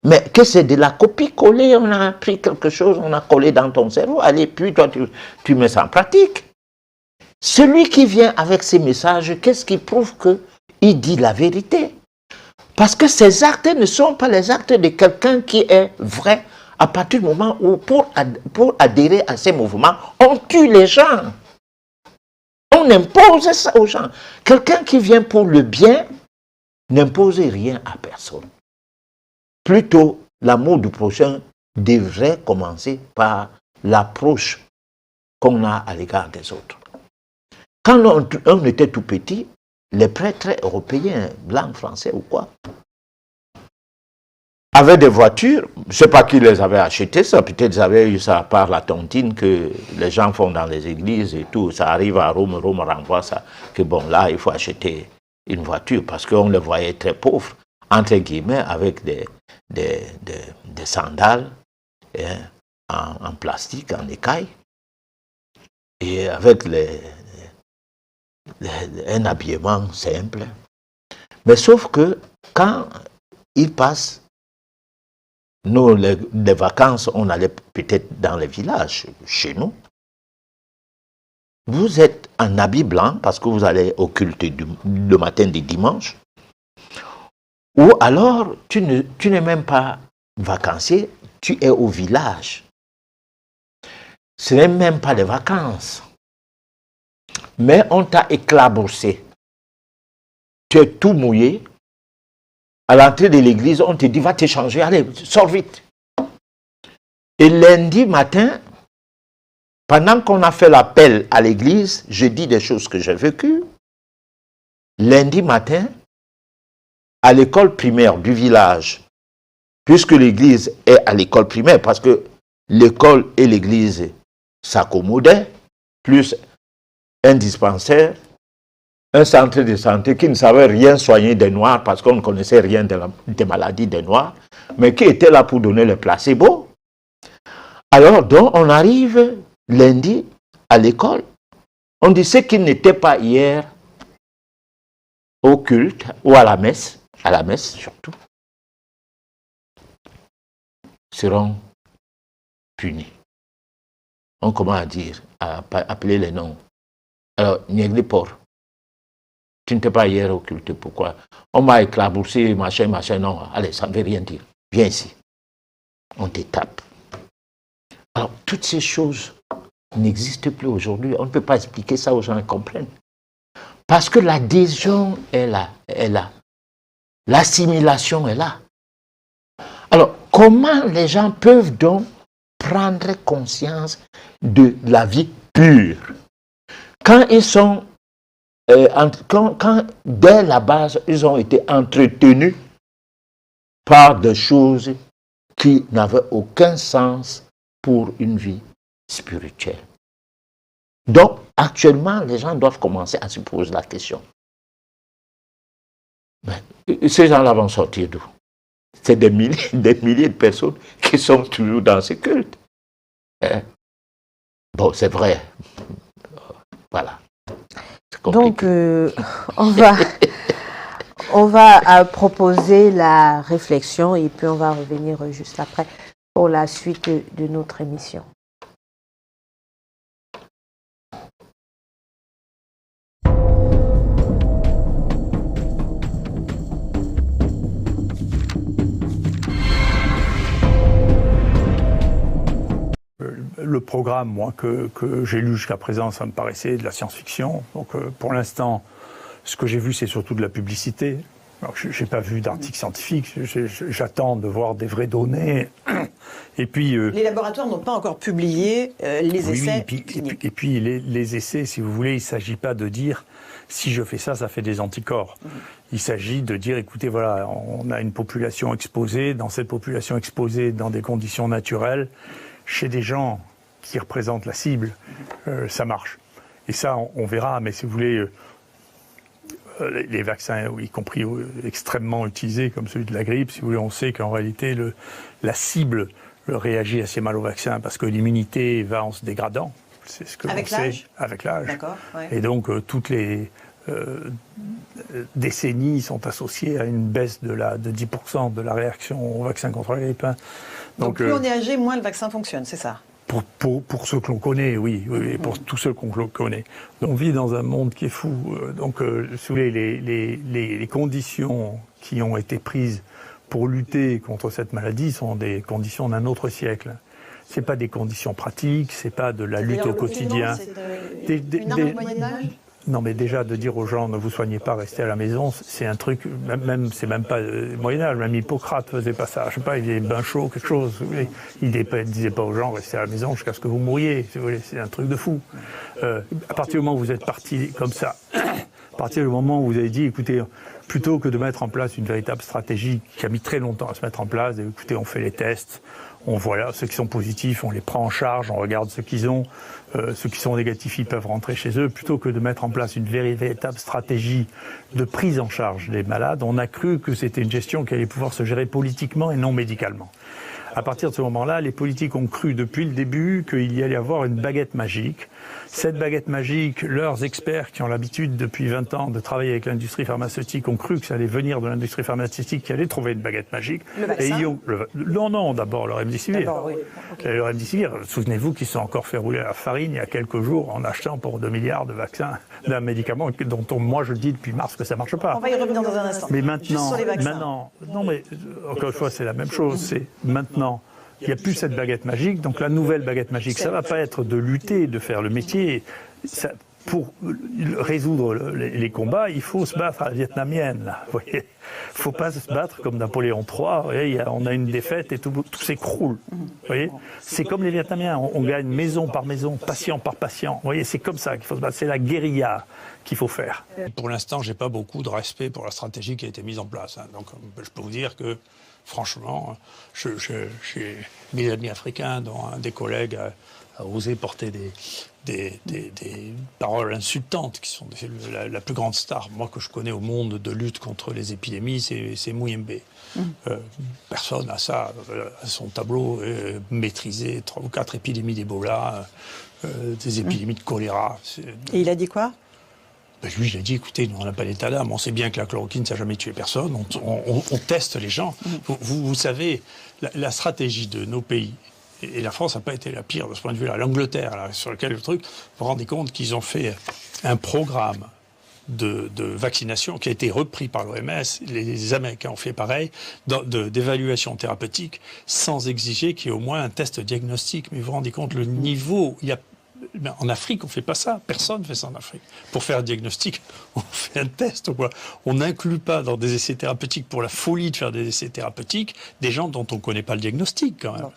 mais que c'est de la copie-collée, on a pris quelque chose, on a collé dans ton cerveau, allez, puis toi tu mets ça en pratique. Celui qui vient avec ces messages, qu'est-ce qui prouve qu'il dit la vérité? Parce que ces actes ne sont pas les actes de quelqu'un qui est vrai à partir du moment où, pour adhérer à ces mouvements, on tue les gens. On impose ça aux gens. Quelqu'un qui vient pour le bien n'impose rien à personne. Plutôt, l'amour du prochain devrait commencer par l'approche qu'on a à l'égard des autres. Quand on était tout petit, les prêtres européens, blancs, français ou quoi, avaient des voitures, je ne sais pas qui les avait achetées, ça peut-être ils avaient eu ça par la tontine que les gens font dans les églises et tout, ça arrive à Rome, Rome renvoie ça, que bon là il faut acheter une voiture parce qu'on les voyait très pauvres, entre guillemets, avec des sandales en plastique, en écaille, et avec un habillement simple. Mais sauf que quand ils passent, nous, les vacances, on allait peut-être dans les villages, chez nous. Vous êtes en habit blanc parce que vous allez au culte le matin du dimanche. Ou alors, tu n'es même pas vacancier, tu es au village. Ce n'est même pas des vacances. Mais on t'a éclaboussé. Tu es tout mouillé. À l'entrée de l'église, on te dit, va t'échanger, allez, sors vite. Et lundi matin, pendant qu'on a fait l'appel à l'église, je dis des choses que j'ai vécues. Lundi matin, à l'école primaire du village, puisque l'église est à l'école primaire, parce que l'école et l'église s'accommodaient, plus un dispensaire, un centre de santé qui ne savait rien soigner des Noirs parce qu'on ne connaissait rien des maladies des Noirs, mais qui était là pour donner le placebo. Alors, donc, on arrive lundi à l'école, on dit ceux qui n'étaient pas hier au culte ou à la messe surtout, seront punis. On commence à dire, à appeler les noms. Alors, Niéglé-Port, tu n'étais pas hier au culte, pourquoi? On m'a éclaboussé, machin, non, allez, ça ne veut rien dire. Viens ici. On te tape. Alors, toutes ces choses n'existent plus aujourd'hui. On ne peut pas expliquer ça aux gens, ils comprennent. Parce que l'adhésion est là, l'assimilation est là. Alors, comment les gens peuvent donc prendre conscience de la vie pure quand ils sont, quand dès la base, ils ont été entretenus par des choses qui n'avaient aucun sens pour une vie spirituelle. Donc, actuellement, les gens doivent commencer à se poser la question. Mais ces gens-là vont sortir d'où? C'est des milliers de personnes qui sont toujours dans ces cultes. Bon, c'est vrai. Voilà. Donc, on va proposer la réflexion et puis on va revenir juste après pour la suite de notre émission. Le programme, moi, que j'ai lu jusqu'à présent, ça me paraissait de la science-fiction. Donc, pour l'instant, ce que j'ai vu, c'est surtout de la publicité. Alors, je n'ai pas vu d'article scientifique. J'attends de voir des vraies données. Et puis, les laboratoires n'ont pas encore publié les essais cliniques. Et puis, les essais, si vous voulez, il ne s'agit pas de dire si je fais ça, ça fait des anticorps. Il s'agit de dire, écoutez, voilà, on a une population exposée. Dans cette population exposée, dans des conditions naturelles, chez des gens qui représentent la cible, ça marche. Et ça, on verra. Mais si vous voulez, les vaccins, y compris extrêmement utilisés, comme celui de la grippe, si vous voulez, on sait qu'en réalité, la cible réagit assez mal au vaccin parce que l'immunité va en se dégradant. C'est ce que avec l'on l'âge. sait. Avec l'âge. D'accord. Ouais. Et donc, toutes les décennies sont associées à une baisse de 10% de la réaction au vaccin contre la grippe. Donc plus on est âgé, moins le vaccin fonctionne, c'est ça? Pour ceux que l'on connaît, oui, pour tous ceux qu'on connaît. On vit dans un monde qui est fou. Donc, si vous voulez, les conditions qui ont été prises pour lutter contre cette maladie sont des conditions d'un autre siècle. C'est pas des conditions pratiques, c'est pas de la lutte au quotidien. Une arme du Moyen-Âge? Non, mais déjà, de dire aux gens, ne vous soignez pas, restez à la maison, c'est un truc, c'est même pas Moyen-Âge, même Hippocrate faisait pas ça. Je sais pas, il faisait bain chaud, quelque chose. Il disait pas aux gens, restez à la maison jusqu'à ce que vous mouriez. C'est un truc de fou. À partir du moment où vous êtes parti comme ça, à partir du moment où vous avez dit, écoutez, plutôt que de mettre en place une véritable stratégie qui a mis très longtemps à se mettre en place, écoutez, on fait les tests, on voit ceux qui sont positifs, on les prend en charge, on regarde ceux qu'ils ont. Ceux qui sont négatifs, ils peuvent rentrer chez eux. Plutôt que de mettre en place une véritable stratégie de prise en charge des malades, on a cru que c'était une gestion qui allait pouvoir se gérer politiquement et non médicalement. À partir de ce moment-là, les politiques ont cru depuis le début qu'il y allait avoir une baguette magique. Cette baguette magique, leurs experts qui ont l'habitude depuis 20 ans de travailler avec l'industrie pharmaceutique ont cru que ça allait venir de l'industrie pharmaceutique qui allait trouver une baguette magique. Le vaccin? Non, d'abord le remdesivir. D'abord, oui. Okay. Le remdesivir, souvenez-vous qu'ils se sont encore fait rouler à la farine il y a quelques jours en achetant pour 2 milliards de vaccins d'un médicament dont moi je dis depuis mars que ça ne marche pas. On va y revenir dans un instant. Mais maintenant, sur les vaccins. non mais encore une fois c'est la même chose, c'est maintenant. Il n'y a plus cette baguette magique, donc la nouvelle baguette magique, ça ne va pas être de lutter, de faire le métier. Ça, pour résoudre les combats, il faut se battre à la vietnamienne. Là, vous voyez, il ne faut pas se battre comme Napoléon III. Voyez, on a une défaite et tout s'écroule. Voyez, c'est comme les Vietnamiens, on gagne maison par maison, patient par patient. Vous voyez, c'est comme ça qu'il faut se battre. C'est la guérilla qu'il faut faire. Pour l'instant, je n'ai pas beaucoup de respect pour la stratégie qui a été mise en place. Donc, je peux vous dire que franchement, j'ai mes amis africains, dont un des collègues a osé porter des paroles insultantes, qui sont la plus grande star, moi, que je connais au monde de lutte contre les épidémies, c'est Muyembe. Personne n'a ça à son tableau, maîtriser 3 ou 4 épidémies d'Ebola, des épidémies de choléra. Et il a dit quoi ? Lui, il a dit, écoutez, nous, on n'a pas d'état d'âme, on sait bien que la chloroquine, ça n'a jamais tué personne, on teste les gens. Vous savez, la stratégie de nos pays, et la France n'a pas été la pire de ce point de vue-là, l'Angleterre, là, sur lequel le truc, vous vous rendez compte qu'ils ont fait un programme de vaccination qui a été repris par l'OMS, les Américains ont fait pareil, d'évaluation thérapeutique, sans exiger qu'il y ait au moins un test diagnostique. Mais vous vous rendez compte, le niveau, Mais en Afrique, on ne fait pas ça. Personne ne fait ça en Afrique. Pour faire un diagnostic, on fait un test. On n'inclut pas dans des essais thérapeutiques, pour la folie de faire des essais thérapeutiques, des gens dont on ne connaît pas le diagnostic quand même. Non.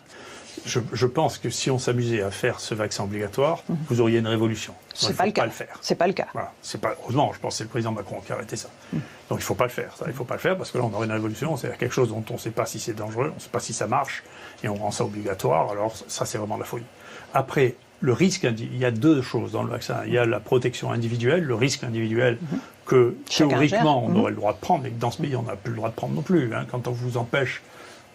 Je pense que si on s'amusait à faire ce vaccin obligatoire, vous auriez une révolution. C'est pas le cas. C'est pas le cas. Voilà. C'est pas, heureusement, je pense que c'est le président Macron qui a arrêté ça. Donc il ne faut pas le faire. Ça. Il ne faut pas le faire parce que là, on aurait une révolution. C'est quelque chose dont on ne sait pas si c'est dangereux, on ne sait pas si ça marche, et on rend ça obligatoire. Alors ça, c'est vraiment de la folie. Après, le risque, il y a deux choses dans le vaccin. Il y a la protection individuelle, le risque individuel que théoriquement on aurait le droit de prendre, mais que dans ce pays, on n'a plus le droit de prendre non plus. Hein. Quand on vous empêche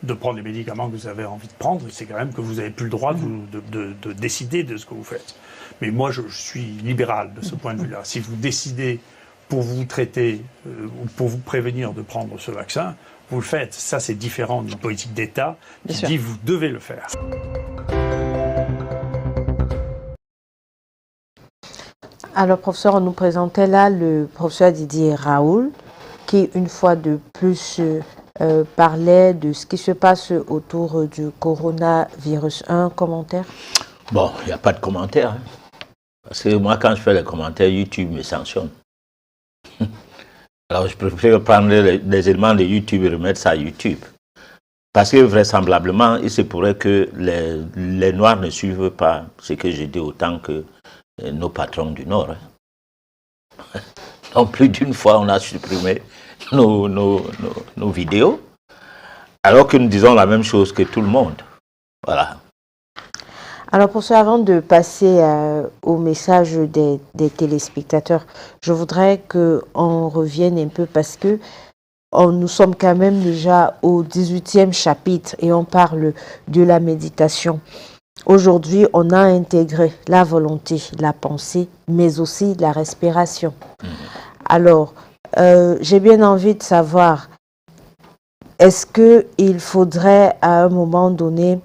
de prendre les médicaments que vous avez envie de prendre, c'est quand même que vous n'avez plus le droit de décider de ce que vous faites. Mais moi, je suis libéral de ce point de vue-là. Si vous décidez pour vous traiter ou pour vous prévenir de prendre ce vaccin, vous le faites. Ça, c'est différent d'une politique d'État qui dit vous devez le faire. Alors, professeur, on nous présentait là le professeur Didier Raoult, qui, une fois de plus, parlait de ce qui se passe autour du coronavirus. Un commentaire? Bon, il n'y a pas de commentaire. Hein. Parce que moi, quand je fais les commentaires, YouTube me sanctionne. Alors, je préfère prendre les éléments de YouTube et remettre ça à YouTube. Parce que vraisemblablement, il se pourrait que les Noirs ne suivent pas ce que j'ai dit autant que nos patrons du Nord. Hein. Donc, plus d'une fois, on a supprimé nos vidéos, alors que nous disons la même chose que tout le monde. Voilà. Alors, pour ça, avant de passer au message des téléspectateurs, je voudrais qu'on revienne un peu parce que nous sommes quand même déjà au 18e chapitre et on parle de la méditation. Aujourd'hui, on a intégré la volonté, la pensée, mais aussi la respiration. Alors, j'ai bien envie de savoir, est-ce qu'il faudrait à un moment donné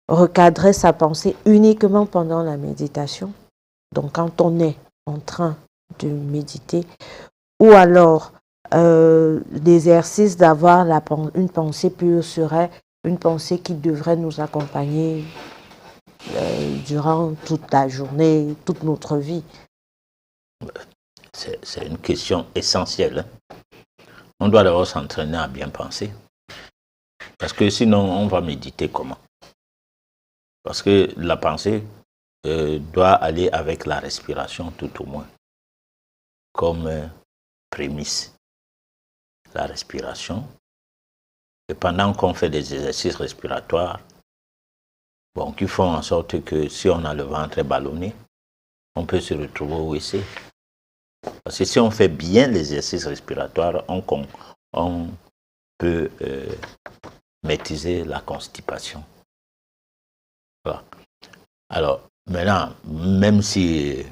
recadrer sa pensée uniquement pendant la méditation? Donc, quand on est en train de méditer, ou alors l'exercice d'avoir une pensée pure serait une pensée qui devrait nous accompagner durant toute la journée, toute notre vie. C'est une question essentielle. Hein. On doit d'abord s'entraîner à bien penser. Parce que sinon, on va méditer comment? Parce que la pensée doit aller avec la respiration tout au moins, comme prémisse. La respiration. Et pendant qu'on fait des exercices respiratoires, bon, qui font en sorte que si on a le ventre ballonné, on peut se retrouver au WC. Parce que si on fait bien l'exercice respiratoire, on peut maîtriser la constipation. Voilà. Alors, maintenant, même si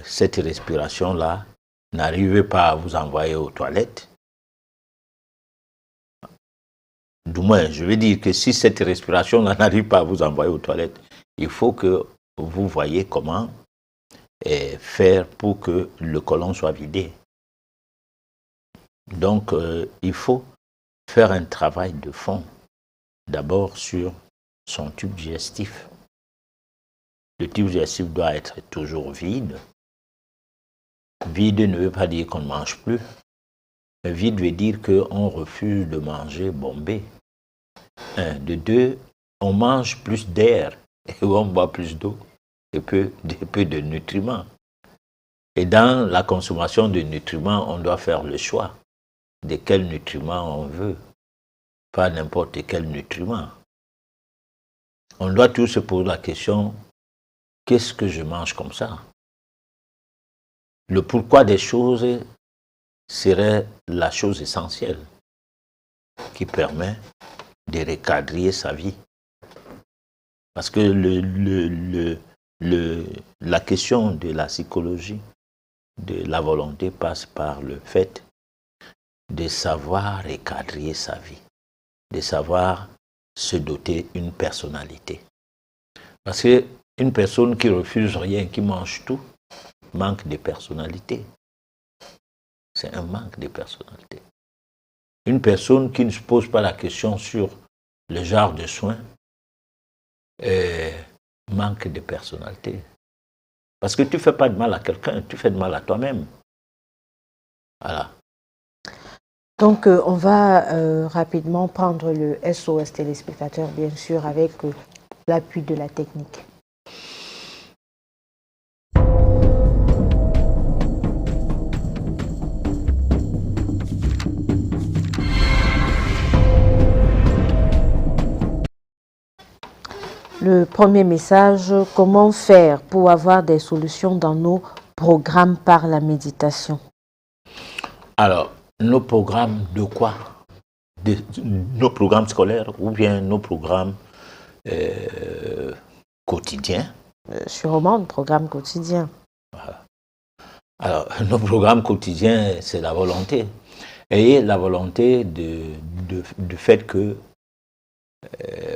cette respiration-là n'arrive pas à vous envoyer aux toilettes, du moins, je veux dire que si cette respiration-là n'arrive pas à vous envoyer aux toilettes, il faut que vous voyez comment faire pour que le côlon soit vidé. Donc, il faut faire un travail de fond, d'abord sur son tube digestif. Le tube digestif doit être toujours vide. Vide ne veut pas dire qu'on ne mange plus. Mais vide veut dire qu'on refuse de manger bombé. De deux, on mange plus d'air et on boit plus d'eau et peu de nutriments. Et dans la consommation de nutriments, on doit faire le choix de quels nutriments on veut, pas n'importe quel nutriment. On doit tous se poser la question, qu'est-ce que je mange comme ça? Le pourquoi des choses serait la chose essentielle qui permet de recadrer sa vie. Parce que la question de la psychologie, de la volonté passe par le fait de savoir recadrer sa vie, de savoir se doter d'une personnalité. Parce qu'une personne qui refuse rien, qui mange tout, manque de personnalité. C'est un manque de personnalité. Une personne qui ne se pose pas la question sur le genre de soins manque de personnalité. Parce que tu ne fais pas de mal à quelqu'un, tu fais de mal à toi-même. Voilà. Donc, on va rapidement prendre le SOS téléspectateur, bien sûr, avec l'appui de la technique. Le premier message, comment faire pour avoir des solutions dans nos programmes par la méditation? Alors, nos programmes de quoi? Nos programmes scolaires ou bien nos programmes quotidiens? Sûrement, un programme quotidien. Voilà. Alors, nos programmes quotidiens, c'est la volonté. Ayez la volonté du fait que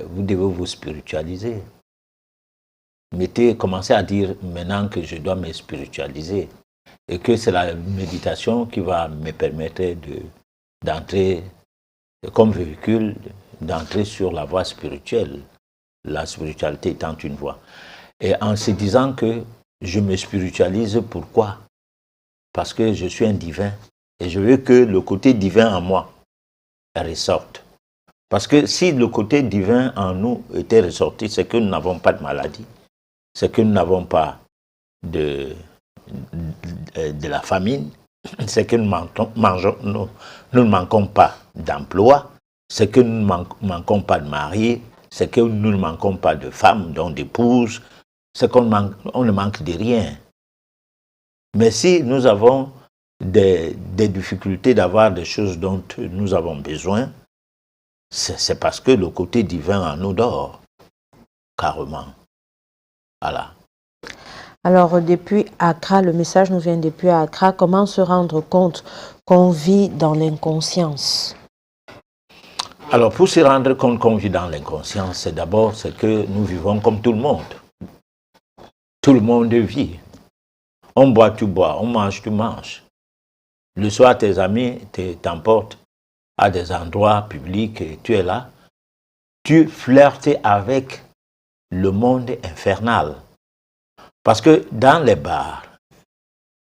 vous devez vous spiritualiser. Commencez à dire maintenant que je dois me spiritualiser et que c'est la méditation qui va me permettre d'entrer comme véhicule, d'entrer sur la voie spirituelle, la spiritualité étant une voie. Et en se disant que je me spiritualise, pourquoi? Parce que je suis un divin et je veux que le côté divin en moi ressorte. Parce que si le côté divin en nous était ressorti, c'est que nous n'avons pas de maladie, c'est que nous n'avons pas de la famine, c'est que nous ne manquons pas d'emploi, c'est que nous ne manquons pas de mari, c'est que nous ne manquons pas de femmes, donc d'épouses, c'est qu'on ne manque de rien. Mais si nous avons des difficultés d'avoir des choses dont nous avons besoin, c'est parce que le côté divin en nous dort, carrément. Voilà. Alors, depuis Accra, le message nous vient depuis Accra. Comment se rendre compte qu'on vit dans l'inconscience? Alors, pour se rendre compte qu'on vit dans l'inconscience, c'est d'abord que nous vivons comme tout le monde. Tout le monde vit. On boit, tu bois. On mange, tu manges. Le soir, tes amis t'emportent à des endroits publics et tu es là. Tu flirtes avec le monde infernal. Parce que dans les bars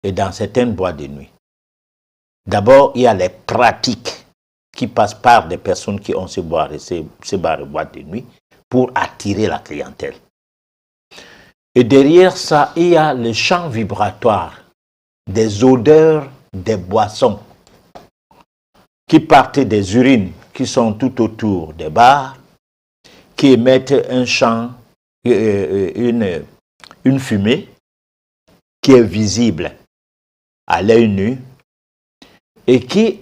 et dans certaines boîtes de nuit, d'abord, il y a les pratiques qui passent par des personnes qui ont ces bars et boîtes de nuit pour attirer la clientèle. Et derrière ça, il y a le champ vibratoire des odeurs des boissons qui partent des urines qui sont tout autour des bars, qui émettent un champ, une fumée qui est visible à l'œil nu et qui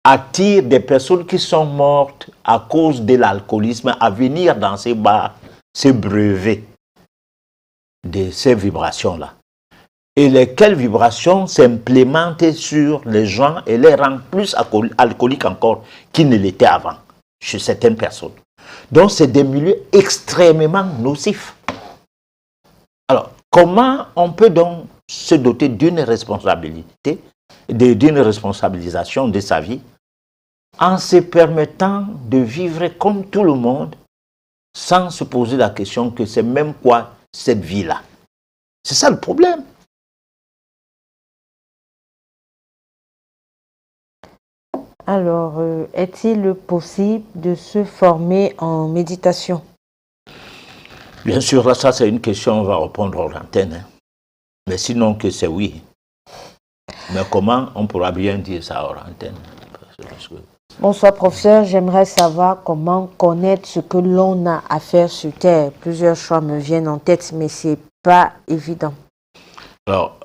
attire des personnes qui sont mortes à cause de l'alcoolisme à venir dans ces bars, se breuver de ces vibrations-là. Et lesquelles vibrations s'implémentent sur les gens et les rendent plus alcooliques encore qu'ils ne l'étaient avant, chez certaines personnes. Donc, c'est des milieux extrêmement nocifs. Alors, comment on peut donc se doter d'une responsabilité, d'une responsabilisation de sa vie, en se permettant de vivre comme tout le monde, sans se poser la question que c'est même quoi cette vie-là? C'est ça le problème. Alors, est-il possible de se former en méditation? Bien sûr, là, ça c'est une question, on va répondre hors antenne. Hein. Mais sinon que c'est oui. Mais comment on pourra bien dire ça hors antenne? Parce que... Bonsoir professeur, j'aimerais savoir comment connaître ce que l'on a à faire sur Terre. Plusieurs choix me viennent en tête, mais ce n'est pas évident. Alors,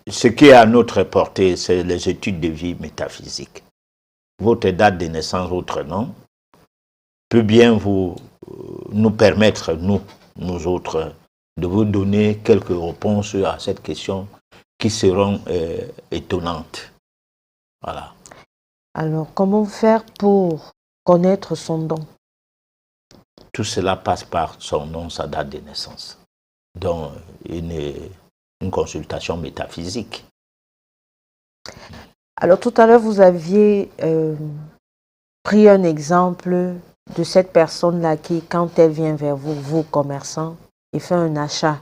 ce qui est à notre portée, c'est les études de vie métaphysique. Votre date de naissance, votre nom, peut bien nous permettre, nous autres, de vous donner quelques réponses à cette question qui seront étonnantes. Voilà. Alors, comment faire pour connaître son don? Tout cela passe par son nom, sa date de naissance. Donc, une consultation métaphysique. Alors, tout à l'heure, vous aviez pris un exemple de cette personne-là qui, quand elle vient vers vous, vous, commerçants, et fait un achat,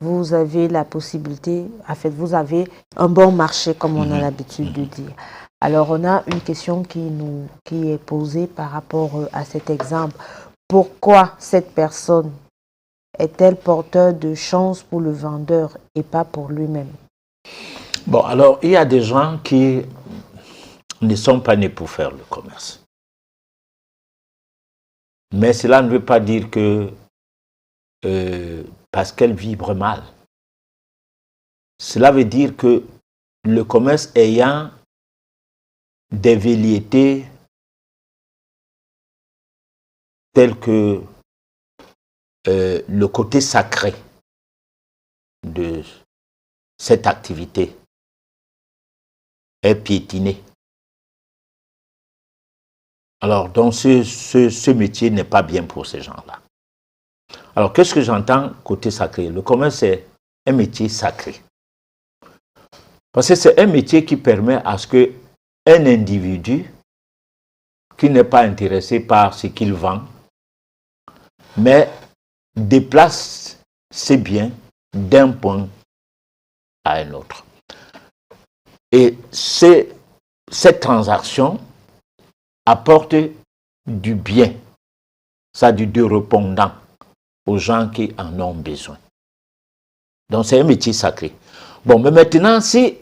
vous avez la possibilité, en fait, vous avez un bon marché, comme on a l'habitude de dire. Alors, on a une question qui est posée par rapport à cet exemple. Pourquoi cette personne est-elle porteur de chance pour le vendeur et pas pour lui-même? Bon, alors, il y a des gens qui ne sont pas nés pour faire le commerce. Mais cela ne veut pas dire que parce qu'elle vibre mal. Cela veut dire que le commerce ayant des velléités telles que le côté sacré de cette activité est piétiné. Alors, donc, ce métier n'est pas bien pour ces gens-là. Alors, qu'est-ce que j'entends côté sacré? Le commerce est un métier sacré. Parce que c'est un métier qui permet à ce qu'un individu qui n'est pas intéressé par ce qu'il vend, mais déplace ses biens d'un point à un autre. Et cette transaction apporte du bien, c'est-à-dire du répondant aux gens qui en ont besoin. Donc c'est un métier sacré. Bon, mais maintenant, si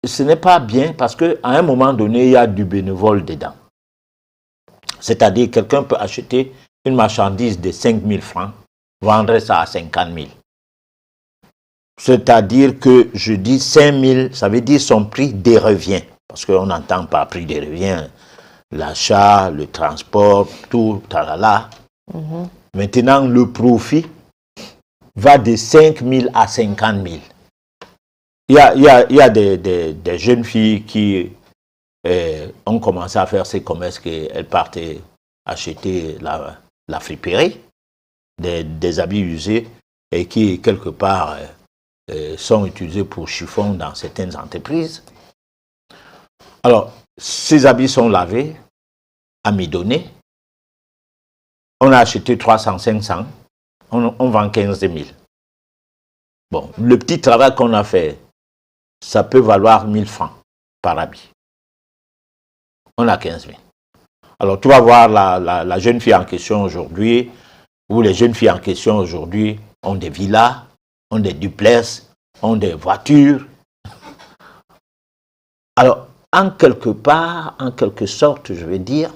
ce n'est pas bien, parce qu'à un moment donné, il y a du bénévole dedans. C'est-à-dire, quelqu'un peut acheter une marchandise de 5 000 francs, vendre ça à 50 000. C'est-à-dire que je dis 5 000, ça veut dire son prix des reviens. Parce qu'on n'entend pas prix des reviens, l'achat, le transport, tout, talala. Maintenant, le profit va de 5 000 à 50 000. Il y a des jeunes filles qui ont commencé à faire ces commerces, qu'elles partaient acheter la friperie, des habits usés, et qui, quelque part, sont utilisés pour chiffon dans certaines entreprises. Alors, ces habits sont lavés, amidonnés. On a acheté 300, 500, on vend 15 000. Bon, le petit travail qu'on a fait, ça peut valoir 1000 francs par habit. On a 15 000. Alors, tu vas voir la jeune fille en question aujourd'hui, ou les jeunes filles en question aujourd'hui ont des villas, ont des duplex, ont des voitures. Alors, en quelque part, en quelque sorte, je vais dire,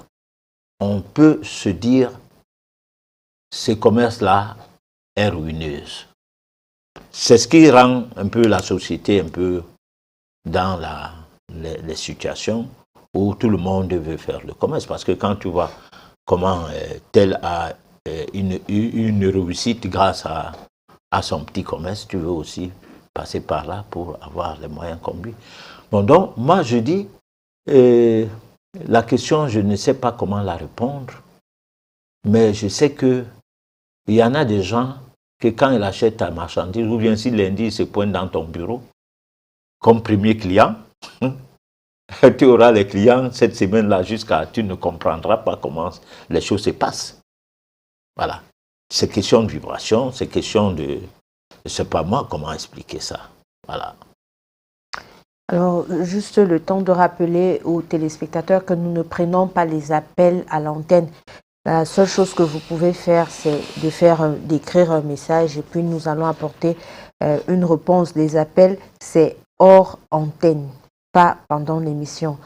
on peut se dire, ce commerce-là est ruineuse. C'est ce qui rend un peu la société un peu dans les situations où tout le monde veut faire le commerce. Parce que quand tu vois comment tel a une réussite grâce à son petit commerce, tu veux aussi passer par là pour avoir les moyens comme lui. Bon, donc, moi, je dis, la question, je ne sais pas comment la répondre, mais je sais que il y en a des gens que quand ils achètent ta marchandise, ou bien si lundi, ils se pointent dans ton bureau, comme premier client, tu auras les clients cette semaine-là jusqu'à... Tu ne comprendras pas comment les choses se passent. Voilà. C'est question de vibration, c'est question de... Je ne sais pas moi comment expliquer ça. Voilà. Alors, juste le temps de rappeler aux téléspectateurs que nous ne prenons pas les appels à l'antenne. La seule chose que vous pouvez faire, c'est d'écrire un message et puis nous allons apporter une réponse. Les appels, c'est hors antenne, pas pendant l'émission.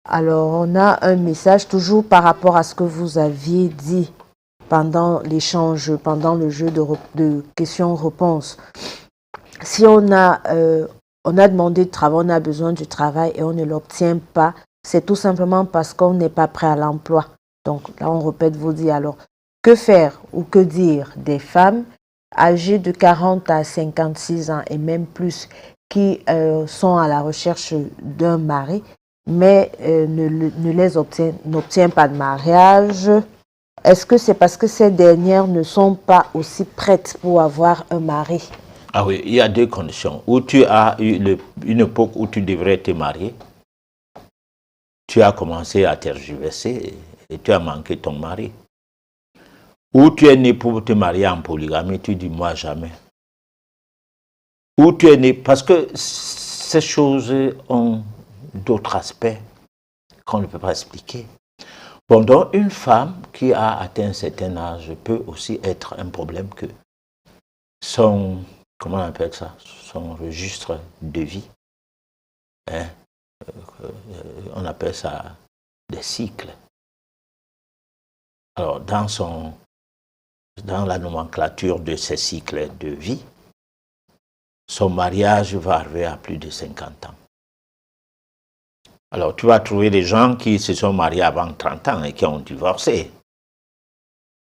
Alors, on a un message toujours par rapport à ce que vous aviez dit pendant l'échange, pendant le jeu de questions-réponses. Si on a demandé de travail, on a besoin du travail et on ne l'obtient pas, c'est tout simplement parce qu'on n'est pas prêt à l'emploi. Donc là, on répète vous dire. Alors, que faire ou que dire des femmes âgées de 40 à 56 ans et même plus qui sont à la recherche d'un mari, mais n'obtiennent pas de mariage? Est-ce que c'est parce que ces dernières ne sont pas aussi prêtes pour avoir un mari? Ah oui, il y a deux conditions. Où tu as eu une époque où tu devrais te marier, tu as commencé à tergiverser et tu as manqué ton mari. Ou tu es né pour te marier en polygamie, tu dis moi jamais. Ou tu es né, parce que ces choses ont d'autres aspects qu'on ne peut pas expliquer. Bon, donc une femme qui a atteint un certain âge peut aussi être un problème que son, comment on appelle ça, son registre de vie, hein, on appelle ça des cycles. Alors, dans la nomenclature de ces cycles de vie, son mariage va arriver à plus de 50 ans. Alors, tu vas trouver des gens qui se sont mariés avant 30 ans et qui ont divorcé.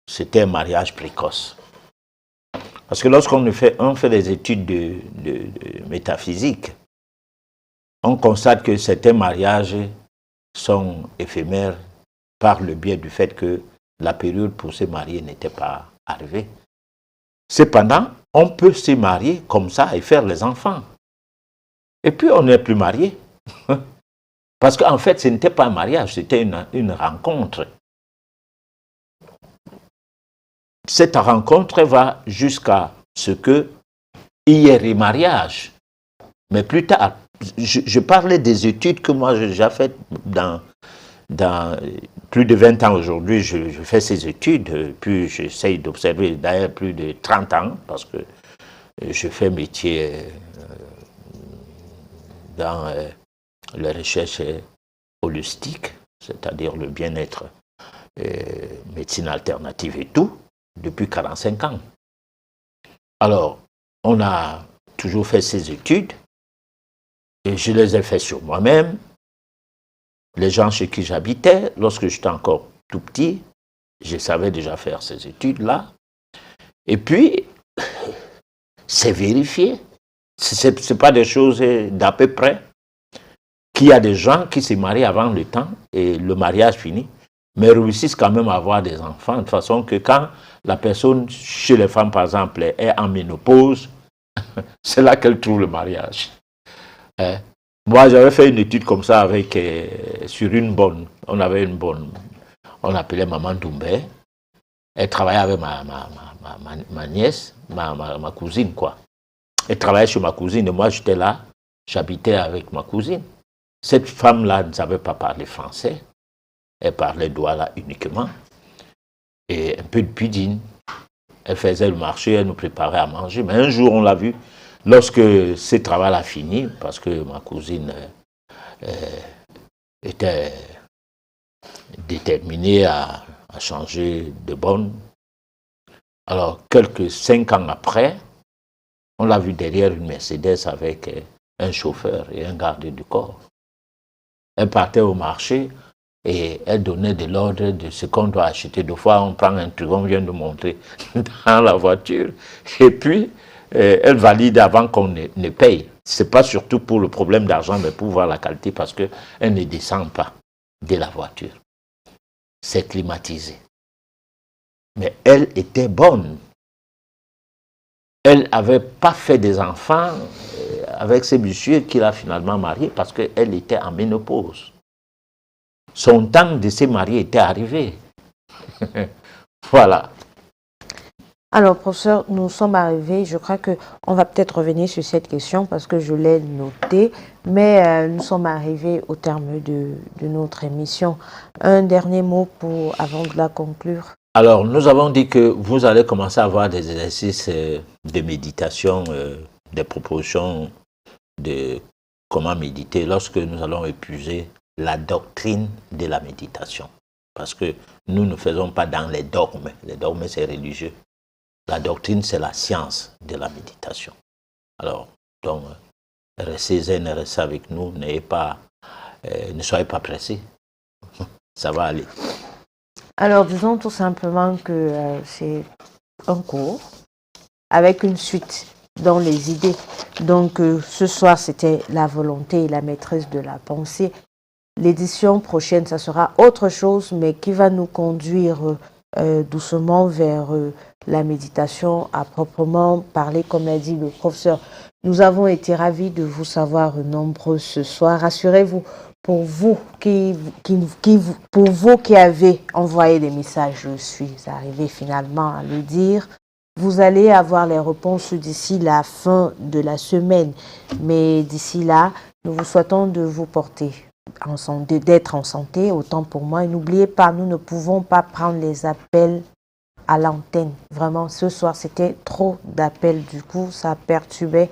C'était un mariage précoce. Parce que lorsqu'on fait des études de métaphysique, on constate que certains mariages sont éphémères par le biais du fait que la période pour se marier n'était pas arrivée. Cependant, on peut se marier comme ça et faire les enfants. Et puis on n'est plus marié. Parce qu'en fait, ce n'était pas un mariage, c'était une rencontre. Cette rencontre va jusqu'à ce qu'il y ait remariage. Mais plus tard, je parlais des études que moi j'ai déjà faites dans plus de 20 ans aujourd'hui. Je fais ces études, puis j'essaye d'observer d'ailleurs plus de 30 ans, parce que je fais métier dans la recherche holistique, c'est-à-dire le bien-être, médecine alternative et tout, depuis 45 ans. Alors, on a toujours fait ces études, et je les ai fait sur moi-même. Les gens chez qui j'habitais, lorsque j'étais encore tout petit, je savais déjà faire ces études-là. Et puis, c'est vérifié. Ce n'est pas des choses d'à peu près. Qu'il y a des gens qui se marient avant le temps et le mariage finit, mais réussissent quand même à avoir des enfants, de façon que quand la personne, chez les femmes par exemple, est en ménopause, c'est là qu'elle trouve le mariage. Moi, j'avais fait une étude comme ça sur une bonne. On avait une bonne, on l'appelait Maman Doumbé. Elle travaillait avec ma nièce, ma cousine, quoi. Elle travaillait chez ma cousine et moi, j'étais là, j'habitais avec ma cousine. Cette femme-là ne savait pas parler français. Elle parlait douala uniquement. Et un peu de pidine. Elle faisait le marché, elle nous préparait à manger. Mais un jour, on l'a vu, lorsque ce travail a fini, parce que ma cousine était déterminée à changer de bonne. Alors, quelques 5 ans après, on l'a vu derrière une Mercedes avec un chauffeur et un garde du corps. Elle partait au marché et elle donnait de l'ordre de ce qu'on doit acheter. Deux fois, on prend un truc, on vient de montrer dans la voiture. Et puis, elle valide avant qu'on ne paye. Ce n'est pas surtout pour le problème d'argent, mais pour voir la qualité, parce qu'elle ne descend pas de la voiture. C'est climatisé. Mais elle était bonne. Elle n'avait pas fait des enfants avec ce monsieur qu'il a finalement marié parce qu'elle était en ménopause. Son temps de se marier était arrivé. Voilà. Alors, professeur, nous sommes arrivés, je crois qu'on va peut-être revenir sur cette question parce que je l'ai notée, mais nous sommes arrivés au terme de notre émission. Un dernier mot avant de la conclure. Alors, nous avons dit que vous allez commencer à avoir des exercices de méditation, des propositions de comment méditer lorsque nous allons épuiser la doctrine de la méditation. Parce que nous ne faisons pas dans les dogmes. Les dogmes, c'est religieux. La doctrine, c'est la science de la méditation. Alors, donc, restez zen, restez avec nous, ne soyez pas pressés. Ça va aller. Alors, disons tout simplement que c'est un cours avec une suite dans les idées. Donc, ce soir, c'était la volonté et la maîtrise de la pensée. L'édition prochaine, ça sera autre chose, mais qui va nous conduire doucement vers la méditation à proprement parler, comme l'a dit le professeur. Nous avons été ravis de vous savoir nombreux ce soir. Rassurez-vous, pour vous pour vous qui avez envoyé des messages, je suis arrivé finalement à le dire, vous allez avoir les réponses d'ici la fin de la semaine. Mais d'ici là, nous vous souhaitons de vous porter en santé, d'être en santé, autant pour moi. Et n'oubliez pas, nous ne pouvons pas prendre les appels à l'antenne. Vraiment, ce soir, c'était trop d'appels. Du coup, ça perturbait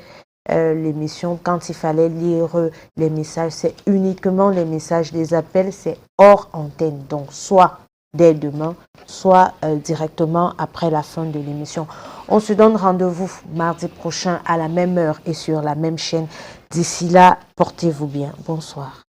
l'émission. Quand il fallait lire les messages, c'est uniquement les messages. Les appels, c'est hors antenne. Donc, soit dès demain, soit directement après la fin de l'émission. On se donne rendez-vous mardi prochain à la même heure et sur la même chaîne. D'ici là, portez-vous bien. Bonsoir.